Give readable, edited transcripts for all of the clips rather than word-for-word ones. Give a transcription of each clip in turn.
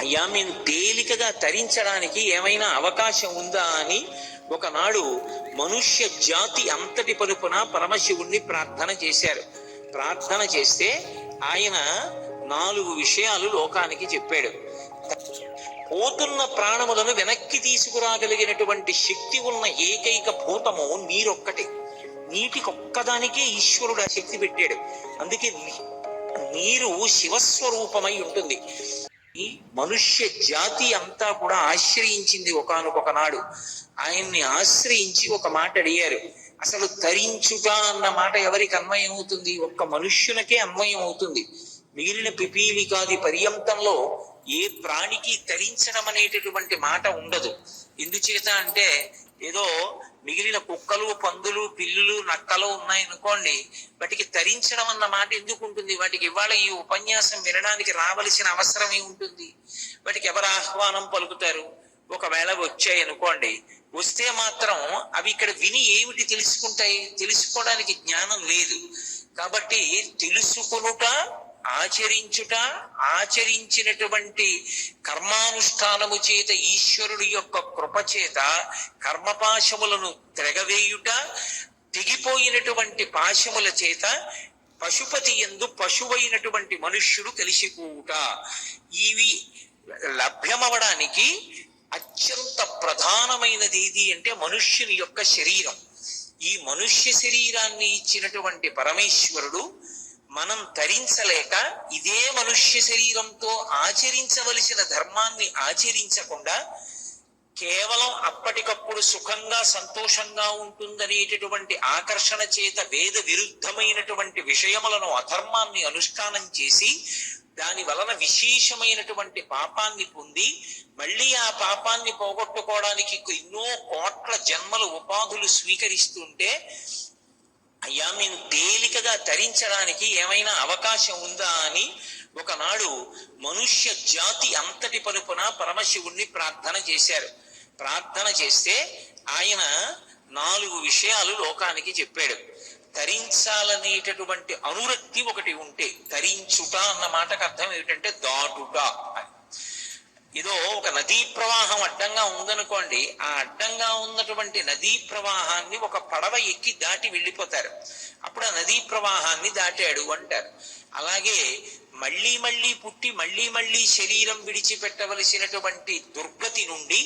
అయ్యా మేము తేలికగా తరించడానికి ఏమైనా అవకాశం ఉందా అని ఒకనాడు మనుష్య జాతి అంతటి పలుపున పరమశివుణ్ణి ప్రార్థన చేశారు. ప్రార్థన చేస్తే ఆయన 4 విషయాలు లోకానికి చెప్పాడు. పోతున్న ప్రాణములను వెనక్కి తీసుకురాగలిగినటువంటి శక్తి ఉన్న ఏకైక భూతము నీరొక్కటే. నీటికొక్కదానికే ఈశ్వరుడు ఆ శక్తి పెట్టాడు. అందుకే నీరు శివస్వరూపమై ఉంటుంది. ఈ మనుష్య జాతి అంతా కూడా ఆశ్రయించింది ఒకానొక నాడు. ఆయన్ని ఆశ్రయించి ఒక మాట అడిగారు. అసలు తరించుట అన్న మాట ఎవరికి అన్వయం అవుతుంది? ఒక్క మనుష్యునికే అన్వయం అవుతుంది. మిగిలిన పిపీలికాది పర్యంతంలో ఏ ప్రాణికి తరించడం అనేటటువంటి మాట ఉండదు. ఎందుచేత అంటే ఏదో మిగిలిన కుక్కలు, పందులు, పిల్లులు, నక్కలు ఉన్నాయనుకోండి, వాటికి తరించడం అన్న మాట ఎందుకు ఉంటుంది? వాటికి ఇవాళ ఈ ఉపన్యాసం వినడానికి రావలసిన అవసరం ఏముంటుంది? వాటికి ఎవరు ఆహ్వానం పలుకుతారు? ఒకవేళ వచ్చాయి అనుకోండి, వస్తే మాత్రం అవి ఇక్కడ విని ఏమిటి తెలుసుకుంటాయి? తెలుసుకోవడానికి జ్ఞానం లేదు. కాబట్టి తెలుసుకొనుట, ఆచరించుట, ఆచరించినటువంటి కర్మానుష్ఠానము చేత ఈశ్వరుడి యొక్క కృప చేత కర్మపాశములను త్రెగవేయుట, తెగిపోయినటువంటి పాశముల చేత పశుపతి యందు పశువైనటువంటి మనుష్యుడు కలిసిపోవుట, ఇవి లభ్యమవడానికి అత్యంత ప్రధానమైనది ఏది అంటే మనుష్యుని యొక్క శరీరం. ఈ మనుష్య శరీరాన్ని ఇచ్చినటువంటి పరమేశ్వరుడు మనం తరించలేక ఇదే మనుష్య శరీరంతో ఆచరించవలసిన ధర్మాన్ని ఆచరించకుండా కేవలం అప్పటికప్పుడు సుఖంగా సంతోషంగా ఉంటుందనేటటువంటి ఆకర్షణ చేత వేద విరుద్ధమైనటువంటి విషయములను, అధర్మాన్ని అనుష్ఠానం చేసి దాని వలన విశేషమైనటువంటి పాపాన్ని పొంది మళ్ళీ ఆ పాపాన్ని పోగొట్టుకోవడానికి ఎన్నో కోట్ల జన్మల ఉపాధులు స్వీకరిస్తుంటే, అయ్యా మేము తేలికగా తరించడానికి ఏమైనా అవకాశం ఉందా అని ఒకనాడు మనుష్య జాతి అంతటి పలుపున పరమశివుణ్ణి ప్రార్థన చేశారు. ప్రార్థన చేస్తే ఆయన 4 విషయాలు లోకానికి చెప్పాడు. తరించాలనేటటువంటి అనురక్తి ఒకటి ఉంటే, తరించుట అన్న మాటకు అర్థం ఏమిటంటే దాటుట అని. ఏదో ఒక నదీ ప్రవాహం అడ్డంగా ఉందనుకోండి, ఆ అడ్డంగా ఉన్నటువంటి నదీ ప్రవాహాన్ని ఒక పడవ ఎక్కి దాటి వెళ్ళిపోతారు. అప్పుడు ఆ నదీ ప్రవాహాన్ని దాటాడు అంటారు. అలాగే మళ్ళీ మళ్ళీ పుట్టి మళ్ళీ మళ్ళీ శరీరం విడిచిపెట్టవలసినటువంటి దుర్గతి నుండి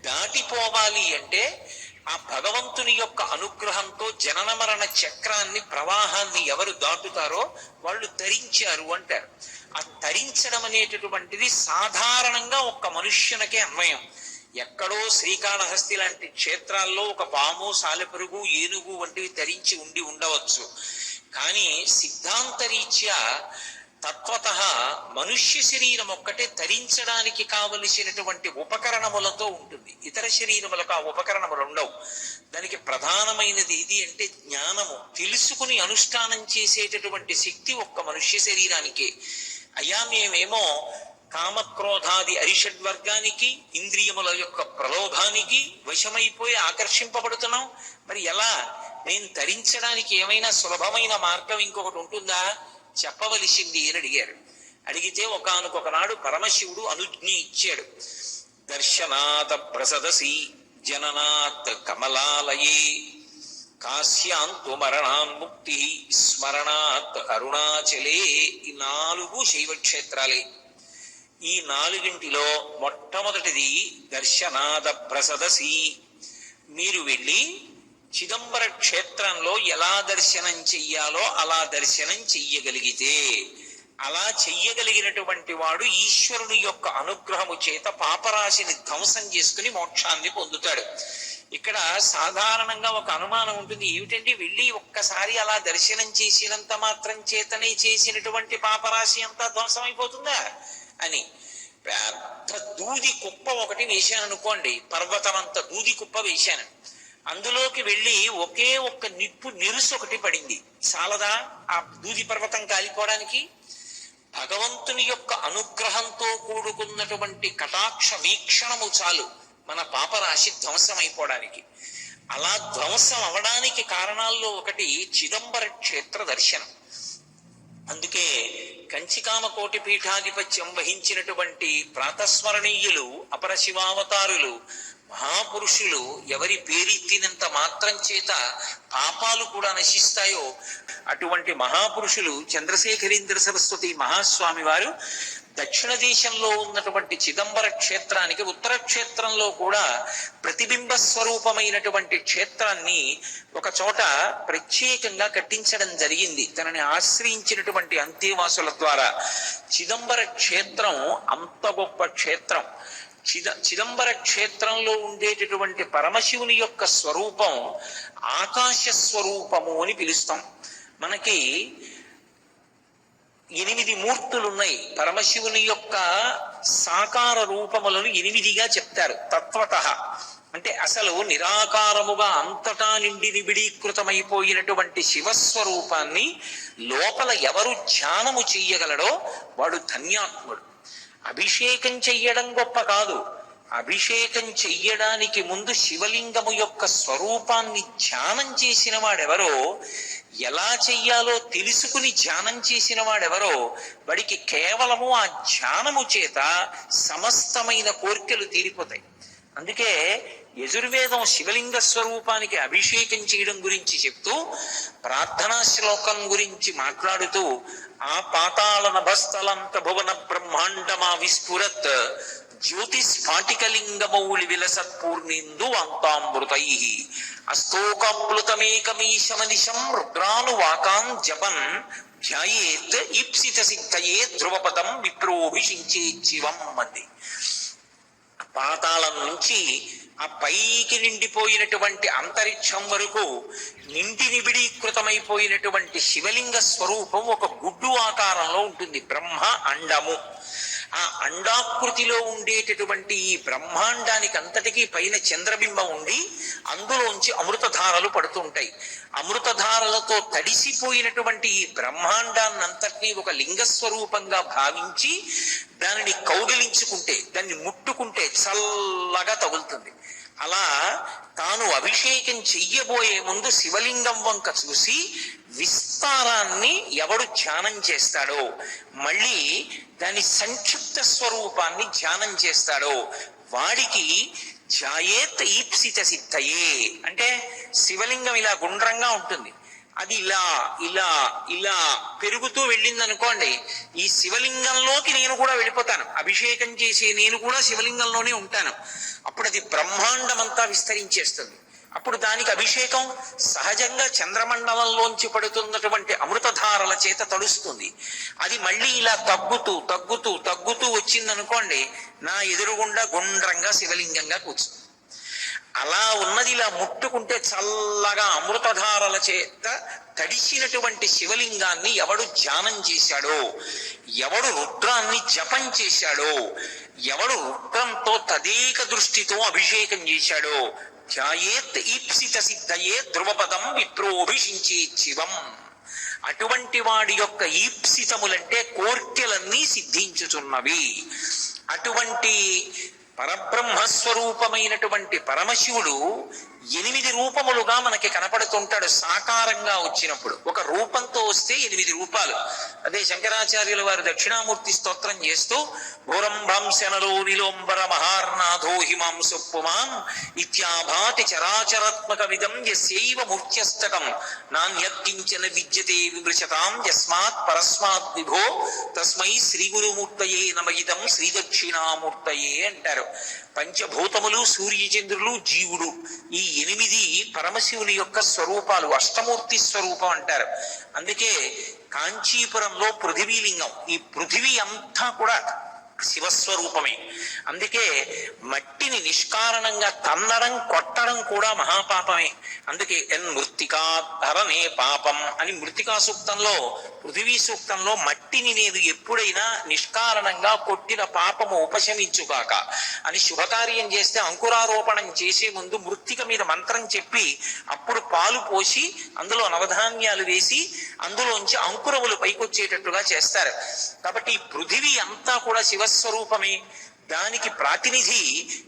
దాటిపోవాలి అంటే ఆ భగవంతుని యొక్క అనుగ్రహంతో జనన మరణ చక్రాన్ని, ప్రవాహాన్ని ఎవరు దాటుతారో వాళ్ళు తరించారు అంటారు. ఆ తరించడం అనేటటువంటిది సాధారణంగా ఒక్క మనుష్యునికే అన్వయం. ఎక్కడో శ్రీకాళహస్తి లాంటి క్షేత్రాల్లో ఒక పాము, సాలెపురుగు, ఏనుగు వంటివి తరించి ఉండి ఉండవచ్చు. కానీ సిద్ధాంతరీత్యా తత్వత మనుష్య శరీరం ఒక్కటే తరించడానికి కావలసినటువంటి ఉపకరణములతో ఉంటుంది. ఇతర శరీరములకు ఆ ఉపకరణములు ఉండవు. దానికి ప్రధానమైనది ఏది అంటే జ్ఞానము. తెలుసుకుని అనుష్ఠానం చేసేటటువంటి శక్తి ఒక్క మనుష్య శరీరానికే. అయ్యా మేమేమో కామక్రోధాది అరిషడ్వర్గానికి, ఇంద్రియముల యొక్క ప్రలోభానికి వశమైపోయి ఆకర్షింపబడుతున్నాం. మరి ఎలా? నేను తరించడానికి ఏమైనా సులభమైన మార్గం ఇంకొకటి ఉంటుందా? చెప్పవలసింది అని అడిగారు. అడిగితే ఒకానొక నాడు పరమశివుడు అనుజ్ఞ ఇచ్చాడు. దర్శనాత్ ప్రసదసి జననాత్ కమలాలయే కాశ్యాంతు మరణాన్ముక్తి స్మరణాత్ అరుణాచలే. ఈ 4 శైవక్షేత్రాలే. ఈ 4 మొట్టమొదటిది దర్శనాద ప్రసదసి. మీరు వెళ్ళి చిదంబర క్షేత్రంలో ఎలా దర్శనం చెయ్యాలో అలా దర్శనం చెయ్యగలిగితే, అలా చెయ్యగలిగినటువంటి వాడు ఈశ్వరుని యొక్క అనుగ్రహము చేత పాపరాశిని ధ్వంసం చేసుకుని మోక్షాన్ని పొందుతాడు. ఇక్కడ సాధారణంగా ఒక అనుమానం ఉంటుంది. ఏమిటండి, వెళ్ళి ఒక్కసారి అలా దర్శనం చేసినంత మాత్రం చేతనే చేసినటువంటి పాపరాశి అంతా ధ్వంసం అయిపోతుందా అని. పెద్ద దూది కుప్ప ఒకటి వేశాను అనుకోండి, పర్వతమంత దూది కుప్ప వేశాను. అందులోకి వెళ్ళి ఒకే ఒక్క నిప్పు నిరుసు ఒకటి పడింది. చాలదా ఆ దూది పర్వతం కాలిపోవడానికి? భగవంతుని యొక్క అనుగ్రహంతో కూడుకున్నటువంటి కటాక్ష వీక్షణము చాలు మన పాపరాశి ధ్వంసం అయిపోవడానికి. అలా ధ్వంసం అవడానికి కారణాల్లో ఒకటి చిదంబర క్షేత్ర దర్శనం. అందుకే కంచికామకోటి పీఠాధిపత్యం వహించినటువంటి ప్రాతస్మరణీయులు అపర శివావతారులు మహాపురుషులు ఎవరి పేరెత్తినంత మాత్రం చేత పాపాలు కూడా నశిస్తాయో అటువంటి మహాపురుషులు చంద్రశేఖరేంద్ర సరస్వతి మహాస్వామి వారు దక్షిణ దేశంలో ఉన్నటువంటి చిదంబర క్షేత్రానికి ఉత్తర క్షేత్రంలో కూడా ప్రతిబింబ స్వరూపమైనటువంటి క్షేత్రాన్ని ఒక చోట ప్రత్యేకంగా కట్టించడం జరిగింది తనని ఆశ్రయించినటువంటి అంతేవాసుల ద్వారా. చిదంబర క్షేత్రం అంత గొప్ప క్షేత్రం. చిదంబర క్షేత్రంలో ఉండేటటువంటి పరమశివుని యొక్క స్వరూపం ఆకాశ స్వరూపము అని పిలుస్తాం. మనకి 8 మూర్తులున్నాయి. పరమశివుని యొక్క సాకార రూపములను 8గా చెప్తారు తత్వతః. అంటే అసలు నిరాకారముగా అంతటా నిండి నిబిడీకృతమైపోయినటువంటి శివస్వరూపాన్ని లోపల ఎవరు ధ్యానము చెయ్యగలడో వాడు ధన్యాత్ముడు. అభిషేకం చెయ్యడం గొప్ప కాదు. అభిషేకం చెయ్యడానికి ముందు శివలింగము యొక్క స్వరూపాన్ని ధ్యానం చేసిన వాడెవరో, ఎలా చెయ్యాలో తెలుసుకుని ధ్యానం చేసిన వాడెవరో వాడికి కేవలము ఆ ధ్యానము చేత సమస్తమైన కోర్కెలు తీరిపోతాయి. అందుకే యజుర్వేదం శివలింగ స్వరూపానికి అభిషేకం చేయడం గురించి చెప్తూ ప్రార్థనా శ్లోకం గురించి మాట్లాడుతూ ఆ పాతాళ నభస్థలంత భువన బ్రహ్మాండమా విస్ఫురత్ జ్యోతిస్ఫాటికలింగమౌళి విలసత్పూర్ణిందు అంతామృతై అస్తోకప్లుతమేకమీశమనిశం రుద్రానువాకాన్ జపన్ ధ్యాయేత్ ఈప్సిత సిద్ధయే ధ్రువపదం విప్రోభిషించే శివం అంది. పాతాళం నుంచి ఆ పైకి నిండిపోయినటువంటి అంతరిక్షం వరకు నిండి నిబిడీకృతమైపోయినటువంటి శివలింగ స్వరూపం ఒక గుడ్డు ఆకారంలో ఉంటుంది. బ్రహ్మ అండము. ఆ అండాకృతిలో ఉండేటటువంటి ఈ బ్రహ్మాండానికి అంతటికీ పైన చంద్రబింబం ఉండి అందులోంచి అమృతధారలు పడుతుంటాయి. అమృతధారలతో తడిసిపోయినటువంటి ఈ బ్రహ్మాండాన్నంతటినీ ఒక లింగస్వరూపంగా భావించి దానిని కౌగిలించుకుంటే, దాన్ని ముట్టుకుంటే చల్లగా తగులుతుంది. అలా తాను అభిషేకం చెయ్యబోయే ముందు శివలింగం వంక చూసి విస్తారాన్ని ఎవడు ధ్యానం చేస్తాడో, మళ్ళీ దాని సంక్షిప్త స్వరూపాన్ని ధ్యానం చేస్తాడో వాడికి ధ్యాయేత్ ఈప్సిత సిద్ధయే. అంటే శివలింగం ఇలా గుండ్రంగా ఉంటుంది, అది ఇలా ఇలా ఇలా పెరుగుతూ వెళ్ళింది అనుకోండి, ఈ శివలింగంలోకి నేను కూడా వెళ్ళిపోతాను, అభిషేకం చేసి నేను కూడా శివలింగంలోనే ఉంటాను. అప్పుడు అది బ్రహ్మాండమంతా విస్తరించేస్తుంది. అప్పుడు దానికి అభిషేకం సహజంగా చంద్రమండలంలోంచి పడుతున్నటువంటి అమృతధారల చేత తడుస్తుంది. అది మళ్ళీ ఇలా తగ్గుతూ తగ్గుతూ తగ్గుతూ వచ్చిందనుకోండి, నా ఎదురుగుండా గుండ్రంగా శివలింగంగా కూర్చుంది. అలా ఉన్నది ఇలా ముట్టుకుంటే చల్లగా అమృతధారల చేత తడిసినటువంటి శివలింగాన్ని ఎవడు ధ్యానం చేశాడో, ఎవడు రుద్రాన్ని జపం చేశాడో, ఎవడు రుద్రంతో తదేక దృష్టితో అభిషేకం చేశాడో ధ్యాయేత్ ఈప్సిత సిద్ధయే ధ్రువపదం విప్రోభిషించే శివం. అటువంటి వాడి యొక్క ఈప్సితములంటే కోర్కెలన్నీ సిద్ధించుచున్నవి. అటువంటి పరబ్రహ్మస్వరూపమైనటువంటి పరమశివుడు 8 రూపములుగా మనకి కనపడుతుంటాడు. సాకారంగా వచ్చినప్పుడు ఒక రూపంతో వస్తే 8 రూపాలు. అదే శంకరాచార్యుల వారు దక్షిణామూర్తి స్తోత్రం చేస్తూ భూరంభంశనలో నిలోంబర మహార్నాథో హిమాంసు పుమాన్ ఇత్యాభాతి చరాచరాత్మక విధం యస్యైవ మూర్త్యస్తకం నాణ్యత్కించన విద్యతే విమృశతాం యస్మాత్ పరస్మాత్ విభో తస్మై శ్రీ గురుమూర్తయే నమయిదం శ్రీ దక్షిణామూర్తయే అంటారు. పంచభూతములు, సూర్యచంద్రులు, జీవుడు, ఈ 8 పరమశివుని యొక్క స్వరూపాలు. అష్టమూర్తి స్వరూపం అంటారు. అందుకే కాంచీపురంలో పృథివీలింగం, ఈ పృథివీ అంతా కూడా శివస్వరూపమే. అందుకే మట్టిని నిష్కారణంగా తన్నడం కొట్టడం కూడా మహాపాపమే. అందుకే మృత్తికా ధరనే పాపం అని మృత్తికా సూక్తంలో, పృథివీ సూక్తంలో మట్టిని నేను ఎప్పుడైనా నిష్కారణంగా కొట్టిన పాపము ఉపశమించుగాక అని శుభకార్యం చేస్తే అంకురారోపణం చేసే ముందు మృత్తిక మీద మంత్రం చెప్పి అప్పుడు పాలు పోసి అందులో నవధాన్యాలు వేసి అందులోంచి అంకురములు పైకొచ్చేటట్టుగా చేస్తారు. కాబట్టి ఈ పృథివీ అంతా కూడా శివస్వరూపమే. దానికి ప్రాతినిధి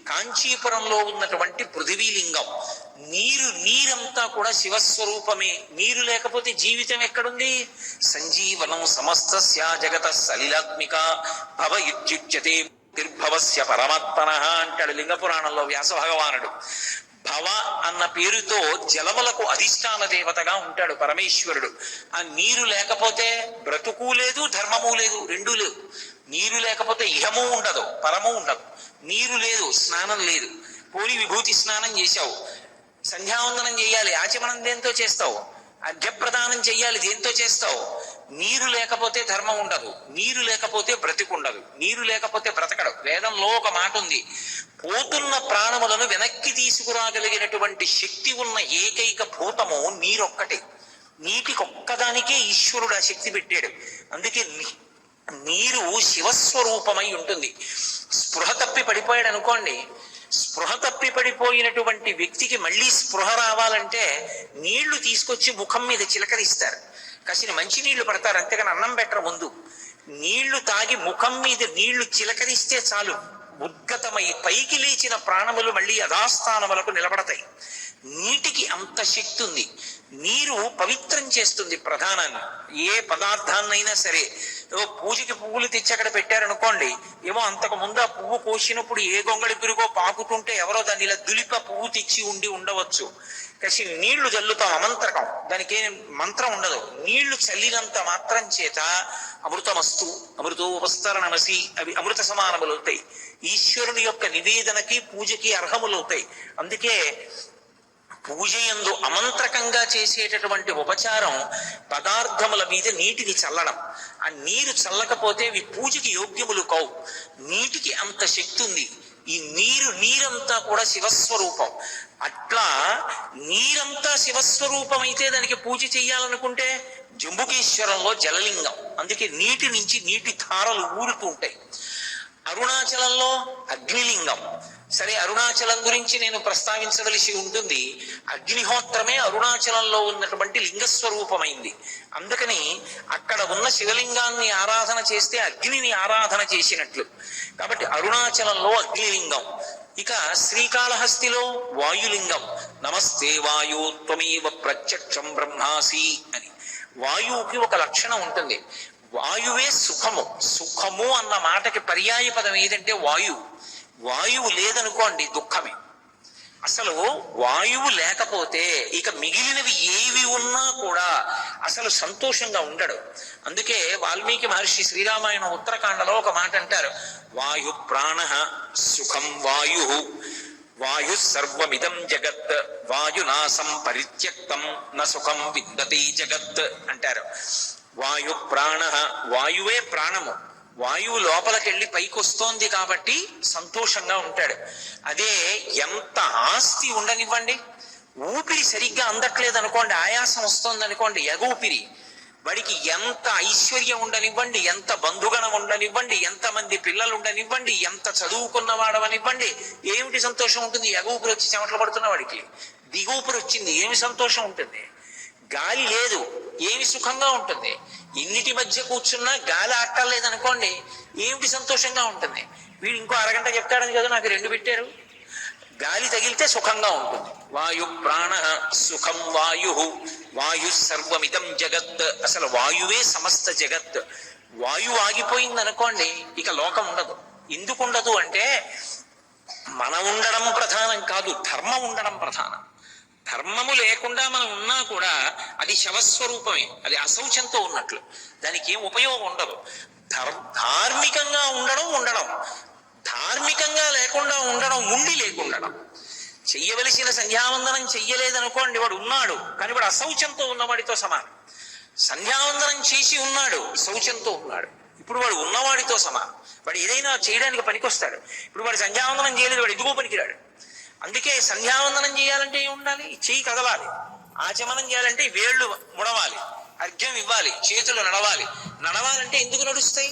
కాంచీపురంలో ఉన్నటువంటి పృథివీలింగం. నీరంతా కూడా శివస్వరూపమే. నీరు లేకపోతే జీవితం ఎక్కడుంది? సంజీవనం సమస్తస్య జగత సలిలాత్మిక భవ ఇత్యుచ్యతే తిర్భవస్య పరమాత్మన అంటాడు లింగ పురాణంలో వ్యాస భగవానుడు. భవ అన్న పేరుతో జలములకు అధిష్టాన దేవతగా ఉంటాడు పరమేశ్వరుడు. ఆ నీరు లేకపోతే బ్రతుకు లేదు, ధర్మము లేదు, రెండూ లేవు. నీరు లేకపోతే ఇహము ఉండదు, పరము ఉండదు. నీరు లేదు, స్నానం లేదు. పోలి విభూతి స్నానం చేశావు, సంధ్యావందనం చేయాలి, ఆచమనం దేంతో చేస్తావు? అర్ఘ్యప్రదానం చెయ్యాలి, దేంతో చేస్తావు? నీరు లేకపోతే ధర్మం ఉండదు, నీరు లేకపోతే బ్రతికుండదు, నీరు లేకపోతే బ్రతకడు. వేదంలో ఒక మాట ఉంది, పోతున్న ప్రాణములను వెనక్కి తీసుకురాగలిగినటువంటి శక్తి ఉన్న ఏకైక భూతము నీరొక్కటే. నీటికొక్కదానికే ఈశ్వరుడు ఆ శక్తి పెట్టాడు. అందుకే నీరు శివస్వరూపమై ఉంటుంది. స్పృహ తప్పి పడిపోయాడు అనుకోండి, స్పృహ తప్పి పడిపోయినటువంటి వ్యక్తికి మళ్ళీ స్పృహ రావాలంటే నీళ్లు తీసుకొచ్చి ముఖం మీద చిలకరిస్తారు, కాసిన మంచి నీళ్లు పడతారు, అంతేగాని అన్నం పెట్టరు ముందు. నీళ్లు తాగి ముఖం మీద నీళ్లు చిలకరిస్తే చాలు, ఉద్గతమై పైకి లేచిన ప్రాణములు మళ్ళీ యథాస్థానములకు నిలబడతాయి. నీటికి అంత శక్తి ఉంది. నీరు పవిత్రం చేస్తుంది ప్రధానాన్ని. ఏ పదార్థాన్నైనా సరే, పూజకి పువ్వులు తెచ్చి అక్కడ పెట్టారనుకోండి, ఏమో అంతకు ముందు ఆ పువ్వు కోసినప్పుడు ఏ గొంగళి పిరుగో పాకుతుంటే ఎవరో దాన్ని ఇలా దులిప పువ్వు తెచ్చి ఉండవచ్చు. kasi నీళ్లు చల్లుతాం, అమంత్రకం, దానికి ఏం మంత్రం ఉండదు. నీళ్లు చల్లినంత మాత్రం చేత అమృతమస్తు, అమృతోపస్తరణమసి, అవి అమృత సమానములవుతాయి. ఈశ్వరుని యొక్క నివేదనకి పూజకి అర్హములవుతాయి. అందుకే పూజయందు అమంత్రకంగా చేసేటటువంటి ఉపచారం పదార్థముల మీద నీటిని చల్లడం. ఆ నీరు చల్లకపోతే అవి పూజకి యోగ్యములు కావు. నీటికి అంత శక్తి ఉంది. ఈ నీరంతా కూడా శివస్వరూపం. అట్లా నీరంతా శివస్వరూపం అయితే దానికి పూజ చెయ్యాలనుకుంటే జంబుకేశ్వరంలో జలలింగం, అందుకే నీటి నుంచి నీటి ధారలు ఊరుతూ ఉంటాయి. అరుణాచలంలో అగ్నిలింగం. సరే, అరుణాచలం గురించి నేను ప్రస్తావించవలసి ఉంటుంది. అగ్నిహోత్రమే అరుణాచలంలో ఉన్నటువంటి లింగస్వరూపమైంది. అందుకని అక్కడ ఉన్న శివలింగాన్ని ఆరాధన చేస్తే అగ్నిని ఆరాధన చేసినట్లు. కాబట్టి అరుణాచలంలో అగ్నిలింగం. ఇక శ్రీకాళహస్తిలో వాయులింగం. నమస్తే వాయు త్వమేవ ప్రత్యక్షం బ్రహ్మాసి అని. వాయువుకి ఒక లక్షణం ఉంటుంది. వాయువే సుఖము. సుఖము అన్న మాటకి పర్యాయ పదం ఏదంటే వాయువు. వాయువు లేదనుకోండి దుఃఖమే. అసలు వాయువు లేకపోతే ఇక మిగిలినవి ఏవి ఉన్నా కూడా అసలు సంతోషంగా ఉండడు. అందుకే వాల్మీకి మహర్షి శ్రీరామాయణ ఉత్తరకాండలో ఒక మాట అంటారు, వాయు ప్రాణ సుఖం వాయు, వాయు సర్వమిదం జగత్, వాయునాసం పరిత్యక్తం న సుఖం విద్దతి జగత్ అంటారు. వాయు ప్రాణ, వాయువే ప్రాణము. వాయువు లోపలికెళ్ళి పైకి వస్తోంది కాబట్టి సంతోషంగా ఉంటాడు. అదే ఎంత ఆస్తి ఉండనివ్వండి, ఊపిరి సరిగ్గా అందట్లేదు అనుకోండి, ఆయాసం వస్తుంది అనుకోండి, ఎగూపిరి, వాడికి ఎంత ఐశ్వర్యం ఉండనివ్వండి, ఎంత బంధుగణం ఉండనివ్వండి, ఎంతమంది పిల్లలు ఉండనివ్వండి, ఎంత చదువుకున్న వాడవనివ్వండి, ఏమిటి సంతోషం ఉంటుంది? ఎగూపిరి వచ్చి చెమటలు పడుతున్న వాడికి దిగూపిరి వచ్చింది, ఏమి సంతోషం ఉంటుంది? గాలి లేదు, ఏమి సుఖంగా ఉంటుంది? ఇన్నిటి మధ్య కూర్చున్నా గాలి ఆటలేదనుకోండి, ఏమిటి సంతోషంగా ఉంటుంది? వీడు ఇంకో అరగంట చెప్తాడని కదా నాకు 2 పెట్టారు. గాలి తగిలితే సుఖంగా ఉంటుంది. వాయు ప్రాణ సుఖం వాయు, వాయు సర్వమిదం జగత్. అసలు వాయువే సమస్త జగత్. వాయువు ఆగిపోయింది అనుకోండి, ఇక లోకం ఉండదు. ఎందుకు ఉండదు అంటే మనం ఉండడం ప్రధానం కాదు, ధర్మం ఉండడం ప్రధానం. ధర్మము లేకుండా మనం ఉన్నా కూడా అది శవస్వరూపమే, అది అశౌచంతో ఉన్నట్లు, దానికి ఏం ఉపయోగం ఉండదు. ధార్మికంగా ఉండడం, ధార్మికంగా లేకుండా ఉండడం, ఉండి లేకుండడం. చెయ్యవలసిన సంధ్యావందనం చెయ్యలేదనుకోండి, వాడు ఉన్నాడు కానీ వాడు అశౌచంతో ఉన్నవాడితో సమానం. సంధ్యావందనం చేసి ఉన్నాడు, శౌచంతో ఉన్నాడు, ఇప్పుడు వాడు ఉన్నవాడితో సమానం. వాడు ఏదైనా చేయడానికి పనికొస్తాడు. ఇప్పుడు వాడు సంధ్యావందనం చేయలేదు, వాడు ఎందుకో పనికిరాడు. అందుకే సంధ్యావందనం చేయాలంటే ఏం ఉండాలి? చెయ్యి కదలాలి. ఆచమనం చేయాలంటే వేళ్ళు ముడవాలి, అర్ఘ్యం ఇవ్వాలి, చేతులు నడవాలి. నడవాలంటే ఎందుకు నడుస్తాయి?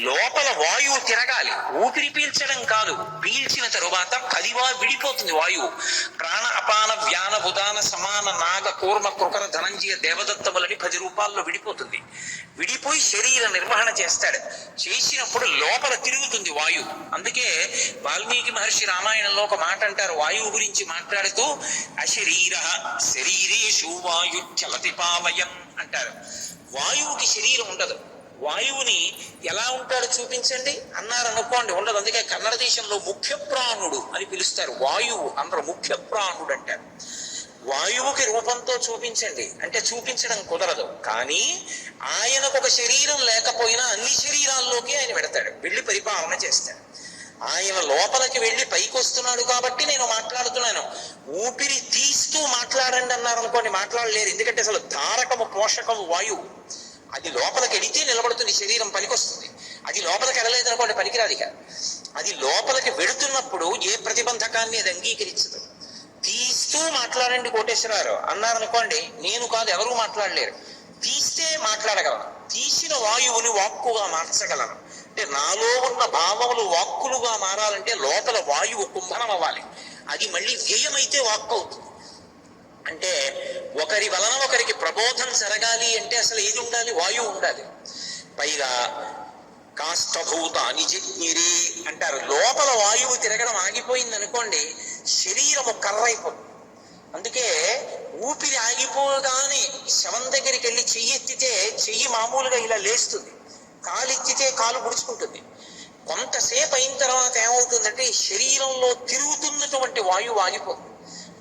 లోపల వాయువు తిరగాలి, ఊపిరి పీల్చడం కాదు. పీల్చిన తరువాత 10 విడిపోతుంది వాయువు. ప్రాణ అపాన వ్యాన బుధాన సమాన నాగ కూర్మ కృకర ధనంజయ దేవదత్తములని 10 రూపాల్లో విడిపోతుంది. విడిపోయి శరీర నిర్వహణ చేస్తాడు. చేసినప్పుడు లోపల తిరుగుతుంది వాయువు. అందుకే వాల్మీకి మహర్షి రామాయణంలో ఒక మాట అంటారు, వాయువు గురించి మాట్లాడుతూ అశరీర శరీరేషు వాయు చలతి పావయం అంటారు. వాయువుకి శరీరం ఉండదు. వాయువుని ఎలా ఉంటాడు చూపించండి అన్నారు అనుకోండి, ఉండదు. అందుకే కన్నడ దేశంలో ముఖ్య ప్రాణుడు అని పిలుస్తారు. వాయువు అందరూ ముఖ్య ప్రాణుడు అంటారు. వాయువుకి రూపంతో చూపించండి అంటే చూపించడం కుదరదు. కానీ ఆయనకు ఒక శరీరం లేకపోయినా అన్ని శరీరాల్లోకి ఆయన పెడతాడు, వెళ్ళి పరిపాలన చేస్తాడు. ఆయన లోపలికి వెళ్ళి పైకి వస్తున్నాడు కాబట్టి నేను మాట్లాడుతున్నాను. ఊపిరి తీస్తూ మాట్లాడండి అన్నారు అనుకోండి, మాట్లాడలేరు. ఎందుకంటే అసలు ధారకము పోషకము వాయువు. అది లోపలికి వెళితే నిలబడుతుంది, శరీరం పనికొస్తుంది. అది లోపలికి వెళ్ళలేదు అనుకోండి, పనికిరాదు. ఇక అది లోపలికి వెడుతున్నప్పుడు ఏ ప్రతిబంధకాన్ని అది అంగీకరించదు. తీస్తూ మాట్లాడండి కోటేశ్వరరావు అన్నారనుకోండి, నేను కాదు, ఎవరూ మాట్లాడలేరు. తీస్తే మాట్లాడగలను. తీసిన వాయువుని వాక్కుగా మార్చగలను. అంటే నాలో ఉన్న భావములు వాక్కులుగా మారాలంటే లోపల వాయువు కుంభనం అవ్వాలి. అది మళ్ళీ వ్యయమైతే వాక్కు అవుతుంది. అంటే ఒకరి వలన ఒకరికి ప్రబోధం జరగాలి అంటే అసలు ఏది ఉండాలి? వాయువు ఉండాలి. పైగా కాష్టభూతాని జిజ్ఞిరి అంటారు. లోపల వాయువు తిరగడం ఆగిపోయింది అనుకోండి, శరీరము కర్రైపోతుంది. అందుకే ఊపిరి ఆగిపోగానే శవం దగ్గరికి వెళ్ళి చెయ్యి ఎత్తితే చెయ్యి మామూలుగా ఇలా లేస్తుంది, కాలు ఎత్తితే కాలు గుడుచుకుంటుంది. కొంతసేపు అయిన తర్వాత ఏమవుతుందంటే శరీరంలో తిరుగుతున్నటువంటి వాయువు ఆగిపోతుంది.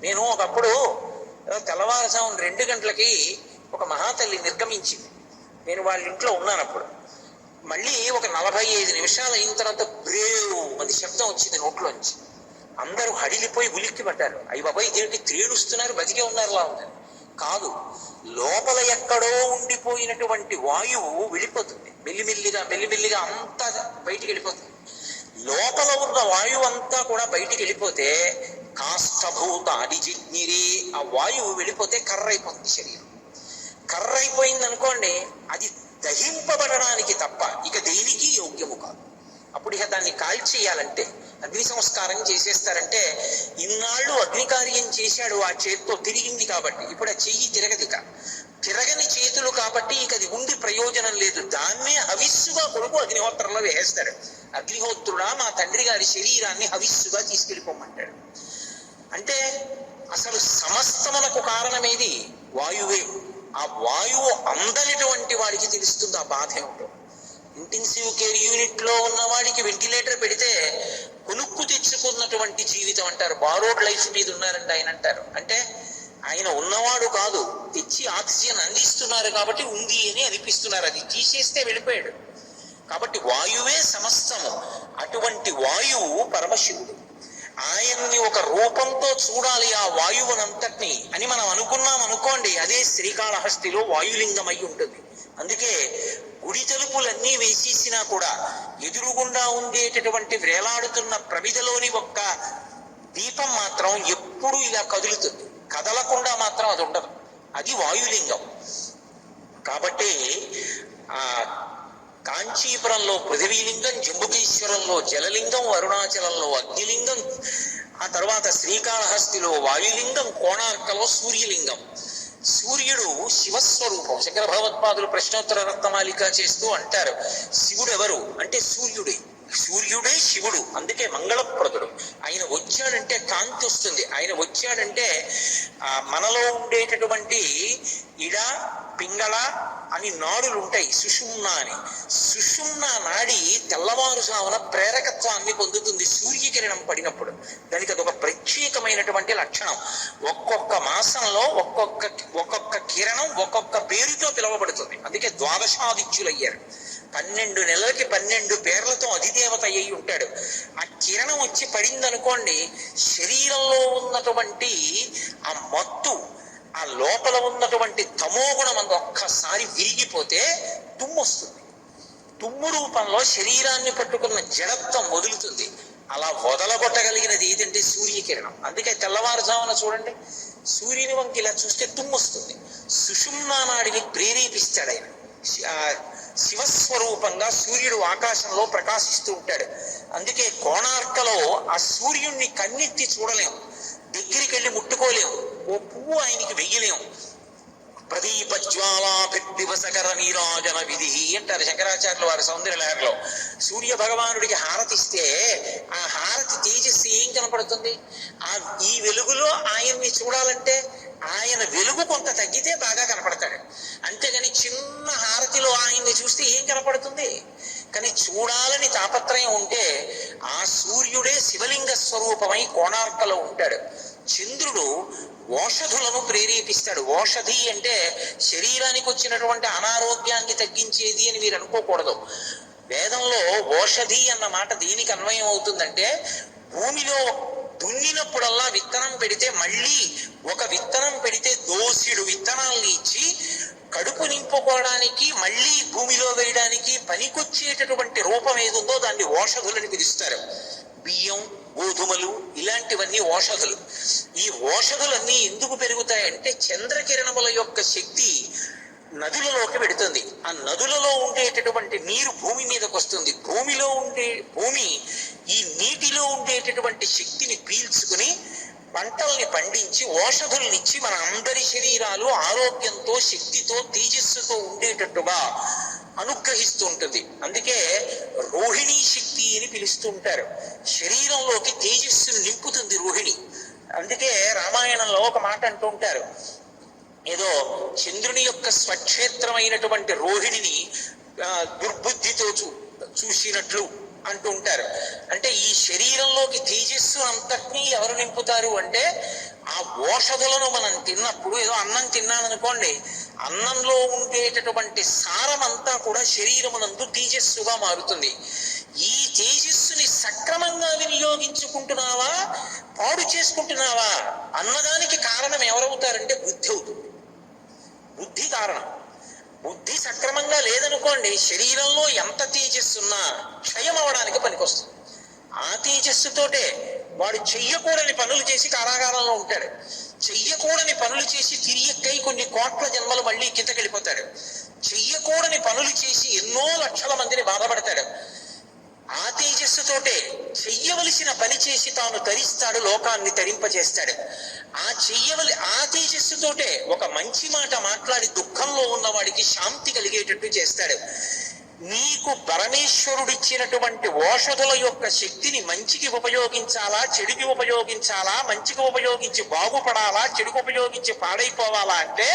నేను ఒకప్పుడు తెల్లవారుజామున 2 గంటలకి ఒక మహాతల్లి నిర్గమించింది. నేను వాళ్ళ ఇంట్లో ఉన్నానప్పుడు. మళ్ళీ ఒక 45 నిమిషాలు అయిన తర్వాత బ్రేవ్ అది శబ్దం వచ్చింది నోట్లోంచి. అందరూ హడిలిపోయి ఉలిక్కి పడ్డారు. అయ్యి బాబాయ్ ఇదేంటి త్రేడుస్తున్నారు, బతికే ఉన్నారులా ఉందని. కాదు, లోపల ఎక్కడో ఉండిపోయినటువంటి వాయువు వెళ్ళిపోతుంది. మెల్లిమెల్లిగా అంతా బయటికి వెళ్ళిపోతుంది. లోపల ఉన్న వాయువు అంతా కూడా బయటికి వెళ్ళిపోతే కాష్టభూతాని జిజ్ఞిరి, ఆ వాయువు వెళ్ళిపోతే కర్రైపోతుంది శరీరం. కర్రైపోయింది అనుకోండి, అది దహింపబడడానికి తప్ప ఇక దేనికి యోగ్యము కాదు. అప్పుడు ఇక దాన్ని కాల్చేయాలంటే అగ్ని సంస్కారం చేసేస్తారంటే, ఇన్నాళ్ళు అగ్నికార్యం చేశాడు, ఆ చేతితో తిరిగింది కాబట్టి ఇప్పుడు ఆ చెయ్యి తిరగదిక. తిరగని చేతులు కాబట్టి ఇక అది ఉండి ప్రయోజనం లేదు. దాన్నే హవిస్సుగా కొడుకు అగ్నిహోత్రంలో వేసేస్తాడు. అగ్నిహోత్రుడా మా తండ్రి గారి శరీరాన్ని హవిస్సుగా తీసుకెళ్ళిపోమంటాడు. అంటే అసలు సమస్తమునకు కారణమేది? వాయువే. ఆ వాయువు అందనటువంటి వాడికి తెలుస్తుంది ఆ బాధ ఏమిటో. ఇంటెన్సివ్ కేర్ యూనిట్ లో ఉన్న వాడికి వెంటిలేటర్ పెడితే కొనుక్కు తెచ్చుకున్నటువంటి జీవితం అంటారు. బారోడ్ లైఫ్ మీద ఉన్నారండి ఆయన అంటారు. అంటే ఆయన ఉన్నవాడు కాదు, తెచ్చి ఆక్సిజన్ అందిస్తున్నారు కాబట్టి ఉంది అని అనిపిస్తున్నారు. అది తీసేస్తే వెళ్ళిపోయాడు. కాబట్టి వాయువే సమస్తము. అటువంటి వాయువు పరమశివుడు. ఆయన్ని ఒక రూపంతో చూడాలి ఆ వాయువునంతటిని అని మనం అనుకున్నాం అనుకోండి, అదే శ్రీకాళహస్తిలో వాయులింగం అయి ఉంటుంది. అందుకే గుడి తలుపులన్నీ వేసేసినా కూడా ఎదురుగుండా ఉండేటటువంటి వేలాడుతున్న ప్రమిదలోని ఒక్క దీపం మాత్రం ఎప్పుడూ ఇలా కదులుతుంది. కదలకుండా మాత్రం అది ఉండదు. అది వాయులింగం. కాబట్టి ఆ కాంచీపురంలో పృథివీలింగం, జంబుకేశ్వరంలో జలలింగం, అరుణాచలంలో అగ్నిలింగం, ఆ తర్వాత శ్రీకాళహస్తిలో వాయులింగం, కోణార్కలో సూర్యలింగం. సూర్యుడు శివస్వరూపం. శంకర భగవత్పాదులు ప్రశ్నోత్తర రత్నమాలిక చేస్తూ అంటారు, శివుడు ఎవరు అంటే సూర్యుడే. సూర్యుడే శివుడు. అందుకే మంగళప్రదుడు. ఆయన వచ్చాడంటే కాంతి వస్తుంది. ఆయన వచ్చాడంటే మనలో ఉండేటటువంటి ఇడ పింగళ అని నాడులు ఉంటాయి, సుషుమ్న అని. సుషుమ్న నాడి తెల్లవారుజామున ప్రేరకత్వాన్ని పొందుతుంది సూర్యకిరణం పడినప్పుడు. దానికి అదొక ప్రత్యేకమైనటువంటి లక్షణం. ఒక్కొక్క మాసంలో ఒక్కొక్క కిరణం ఒక్కొక్క పేరుతో పిలువబడుతుంది. అందుకే ద్వాదశాదిత్యులయ్యారు. 12 నెలలకి 12 పేర్లతో అధిదేవత అయి ఉంటాడు. ఆ కిరణం వచ్చి పడింది అనుకోండి, శరీరంలో ఉన్నటువంటి ఆ మత్తు, ఆ లోపల ఉన్నటువంటి తమోగుణం అంత ఒక్కసారి విరిగిపోతే తుమ్ము వస్తుంది. తుమ్ము రూపంలో శరీరాన్ని పట్టుకున్న జడత్వం వదులుతుంది. అలా వదలగొట్టగలిగినది ఏదంటే సూర్యకిరణం. అందుకే తెల్లవారుజామున చూడండి, సూర్యుని వంకి ఇలా చూస్తే తుమ్ము వస్తుంది. సుషుమ్నా నాడిని ప్రేరేపిస్తాడు ఆయన. శివస్వరూపంగా సూర్యుడు ఆకాశంలో ప్రకాశిస్తూ ఉంటాడు. అందుకే కోణార్కలో ఆ సూర్యుణ్ణి కన్నెత్తి చూడలేము, దగ్గరికి వెళ్ళి ముట్టుకోలేము, ఓ పువ్వు ఆయనకి వెయ్యలేము. ప్రదీపజ్వాలాభిర్దివసకర నీరాజన విధి అంటారు శంకరాచార్యులు వారి సౌందర్యలహరిలో. సూర్య భగవానుడికి హారతిస్తే ఆ హారతి తేజస్సు ఏం కనపడుతుంది? ఈ వెలుగులో ఆయన్ని చూడాలంటే ఆయన వెలుగు కొంత తగ్గితే బాగా కనపడతాడు. అంతేగాని చిన్న హారతిలో ఆయన్ని చూస్తే ఏం కనపడుతుంది? కానీ చూడాలని తాపత్రయం ఉంటే ఆ సూర్యుడే శివలింగ స్వరూపమై కోణార్కలో ఉంటాడు. చంద్రుడు ఓషధులను ప్రేరేపిస్తాడు. ఓషధి అంటే శరీరానికి వచ్చినటువంటి అనారోగ్యాన్ని తగ్గించేది అని మీరు అనుకోకూడదు. వేదంలో ఓషధి అన్న మాట దేనికి అన్వయం అవుతుందంటే, భూమిలో దున్నినప్పుడల్లా విత్తనం పెడితే మళ్ళీ ఒక విత్తనం పెడితే దోసిడు విత్తనాలను ఇచ్చి కడుపు నింపుకోవడానికి మళ్ళీ భూమిలో వేయడానికి పనికొచ్చేటటువంటి రూపం ఏదుందో దాన్ని ఓషధులని పిలుస్తారు. బియ్యం, గోధుమలు ఇలాంటివన్నీ ఓషధులు. ఈ ఓషధులన్నీ ఎందుకు పెరుగుతాయంటే చంద్రకిరణముల యొక్క శక్తి నదులలోకి పెడుతుంది. ఆ నదులలో ఉండేటటువంటి నీరు భూమి మీదకి వస్తుంది. భూమి ఈ నీటిలో ఉండేటటువంటి శక్తిని పీల్చుకుని పంటల్ని పండించి ఓషధుల్నిచ్చి మన అందరి శరీరాలు ఆరోగ్యంతో, శక్తితో, తేజస్సుతో ఉండేటట్టుగా అనుగ్రహిస్తూ ఉంటుంది. అందుకే రోహిణీ శక్తి అని పిలుస్తూ ఉంటారు. శరీరంలోకి తేజస్సును నింపుతుంది రోహిణి. అందుకే రామాయణంలో ఒక మాట అంటూ ఉంటారు, ఏదో చంద్రుని యొక్క స్వక్షేత్రమైనటువంటి రోహిణిని దుర్బుద్ధితో చూసినట్లు అంటూ ఉంటారు. అంటే ఈ శరీరంలోకి తేజస్సు అంతటినీ ఎవరు నింపుతారు అంటే ఆ ఓషధులను మనం తిన్నప్పుడు, ఏదో అన్నం తిన్నాననుకోండి, అన్నంలో ఉండేటటువంటి సారం అంతా కూడా శరీరమునందు తేజస్సుగా మారుతుంది. ఈ తేజస్సుని సక్రమంగా వినియోగించుకుంటున్నావా, పాడు చేసుకుంటున్నావా అన్నదానికి కారణం ఎవరవుతారంటే బుద్ధి అవుతుంది. బుద్ధి కారణం. బుద్ధి సక్రమంగా లేదనుకోండి, శరీరంలో ఎంత తేజస్సున్నా క్షయం అవడానికి పనికొస్తుంది. ఆ తేజస్సుతోటే వాడు చెయ్యకూడని పనులు చేసి కారాగారంలో ఉంటాడు. చెయ్యకూడని పనులు చేసి తిరియక్కై కొన్ని కోట్ల జన్మలు మళ్ళీ కిందకెళ్ళిపోతాడు. చెయ్యకూడని పనులు చేసి ఎన్నో లక్షల మందిని బాధపడతాడు. ఆ తేజస్సుతోటే చెయ్యవలసిన పని చేసి తాను తరిస్తాడు, లోకాన్ని తరింపజేస్తాడు. ఆ తేజస్సుతోటే ఒక మంచి మాట మాట్లాడి దుఃఖంలో ఉన్నవాడికి శాంతి కలిగేటట్టు చేస్తాడు. నీకు పరమేశ్వరుడిచ్చినటువంటి ఓషధుల యొక్క శక్తిని మంచికి ఉపయోగించాలా, చెడుకి ఉపయోగించాలా, మంచికి ఉపయోగించి బాగుపడాలా, చెడుకు ఉపయోగించి పాడైపోవాలా అంటే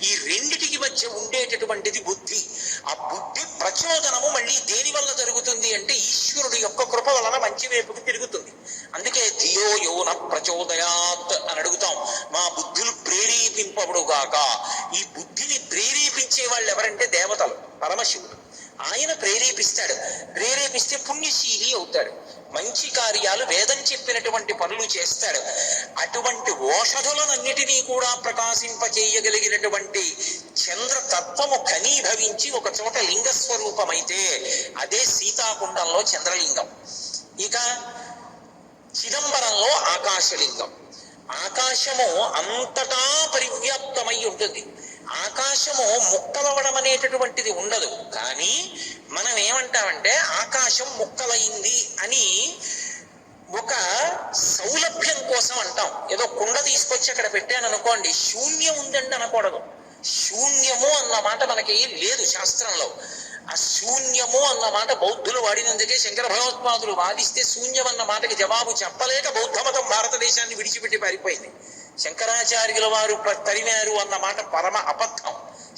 ఈ రెండిటికి మధ్య ఉండేటటువంటిది బుద్ధి. ఆ బుద్ధి ప్రచోదనము మళ్ళీ దేని వల్ల జరుగుతుంది అంటే ఈశ్వరుడు యొక్క కృప వలన మంచి వైపుకు తిరుగుతుంది. అందుకే ధియో యోన ప్రచోదయాత్ అని అడుగుతాం. మా బుద్ధులు ప్రేరేపింపబడుగాక. ఈ బుద్ధిని ప్రేరేపించే వాళ్ళు ఎవరంటే దేవతలు, పరమశివుడు. ఆయన ప్రేరేపిస్తాడు. ప్రేరేపిస్తే పుణ్యశీలి అవుతాడు. మంచి కార్యాలు, వేదం చెప్పినటువంటి పనులు చేస్తాడు. అటువంటి ఓషధులనన్నిటినీ కూడా ప్రకాశింపచేయగలిగినటువంటి చంద్రతత్వము ఘనీభవించి ఒక చోట లింగస్వరూపమైతే అదే సీతాకుండంలో చంద్రలింగం. ఇక చిదంబరంలో ఆకాశలింగం. ఆకాశము అంతటా పరివ్యాప్తమై ఉంటుంది. ఆకాశము ముక్కలవడం అనేటటువంటిది ఉండదు. కానీ మనం ఏమంటామంటే ఆకాశం ముక్కలైంది అని ఒక సౌలభ్యం కోసం అంటాం. ఏదో కుండ తీసుకొచ్చి అక్కడ పెట్టాను అనుకోండి, శూన్యం ఉందండి అనకూడదు. శూన్యము అన్న మాట మనకి లేదు శాస్త్రంలో. ఆ శూన్యము అన్న మాట బౌద్ధులు వాడినందుకే శంకర భగవత్పాదులు వాదిస్తే శూన్యం అన్న మాటకి జవాబు చెప్పలేక బౌద్ధ మతం భారతదేశాన్ని విడిచిపెట్టి పారిపోయింది. శంకరాచార్యుల వారు తరిమారు అన్న మాట పరమ అబద్ధం.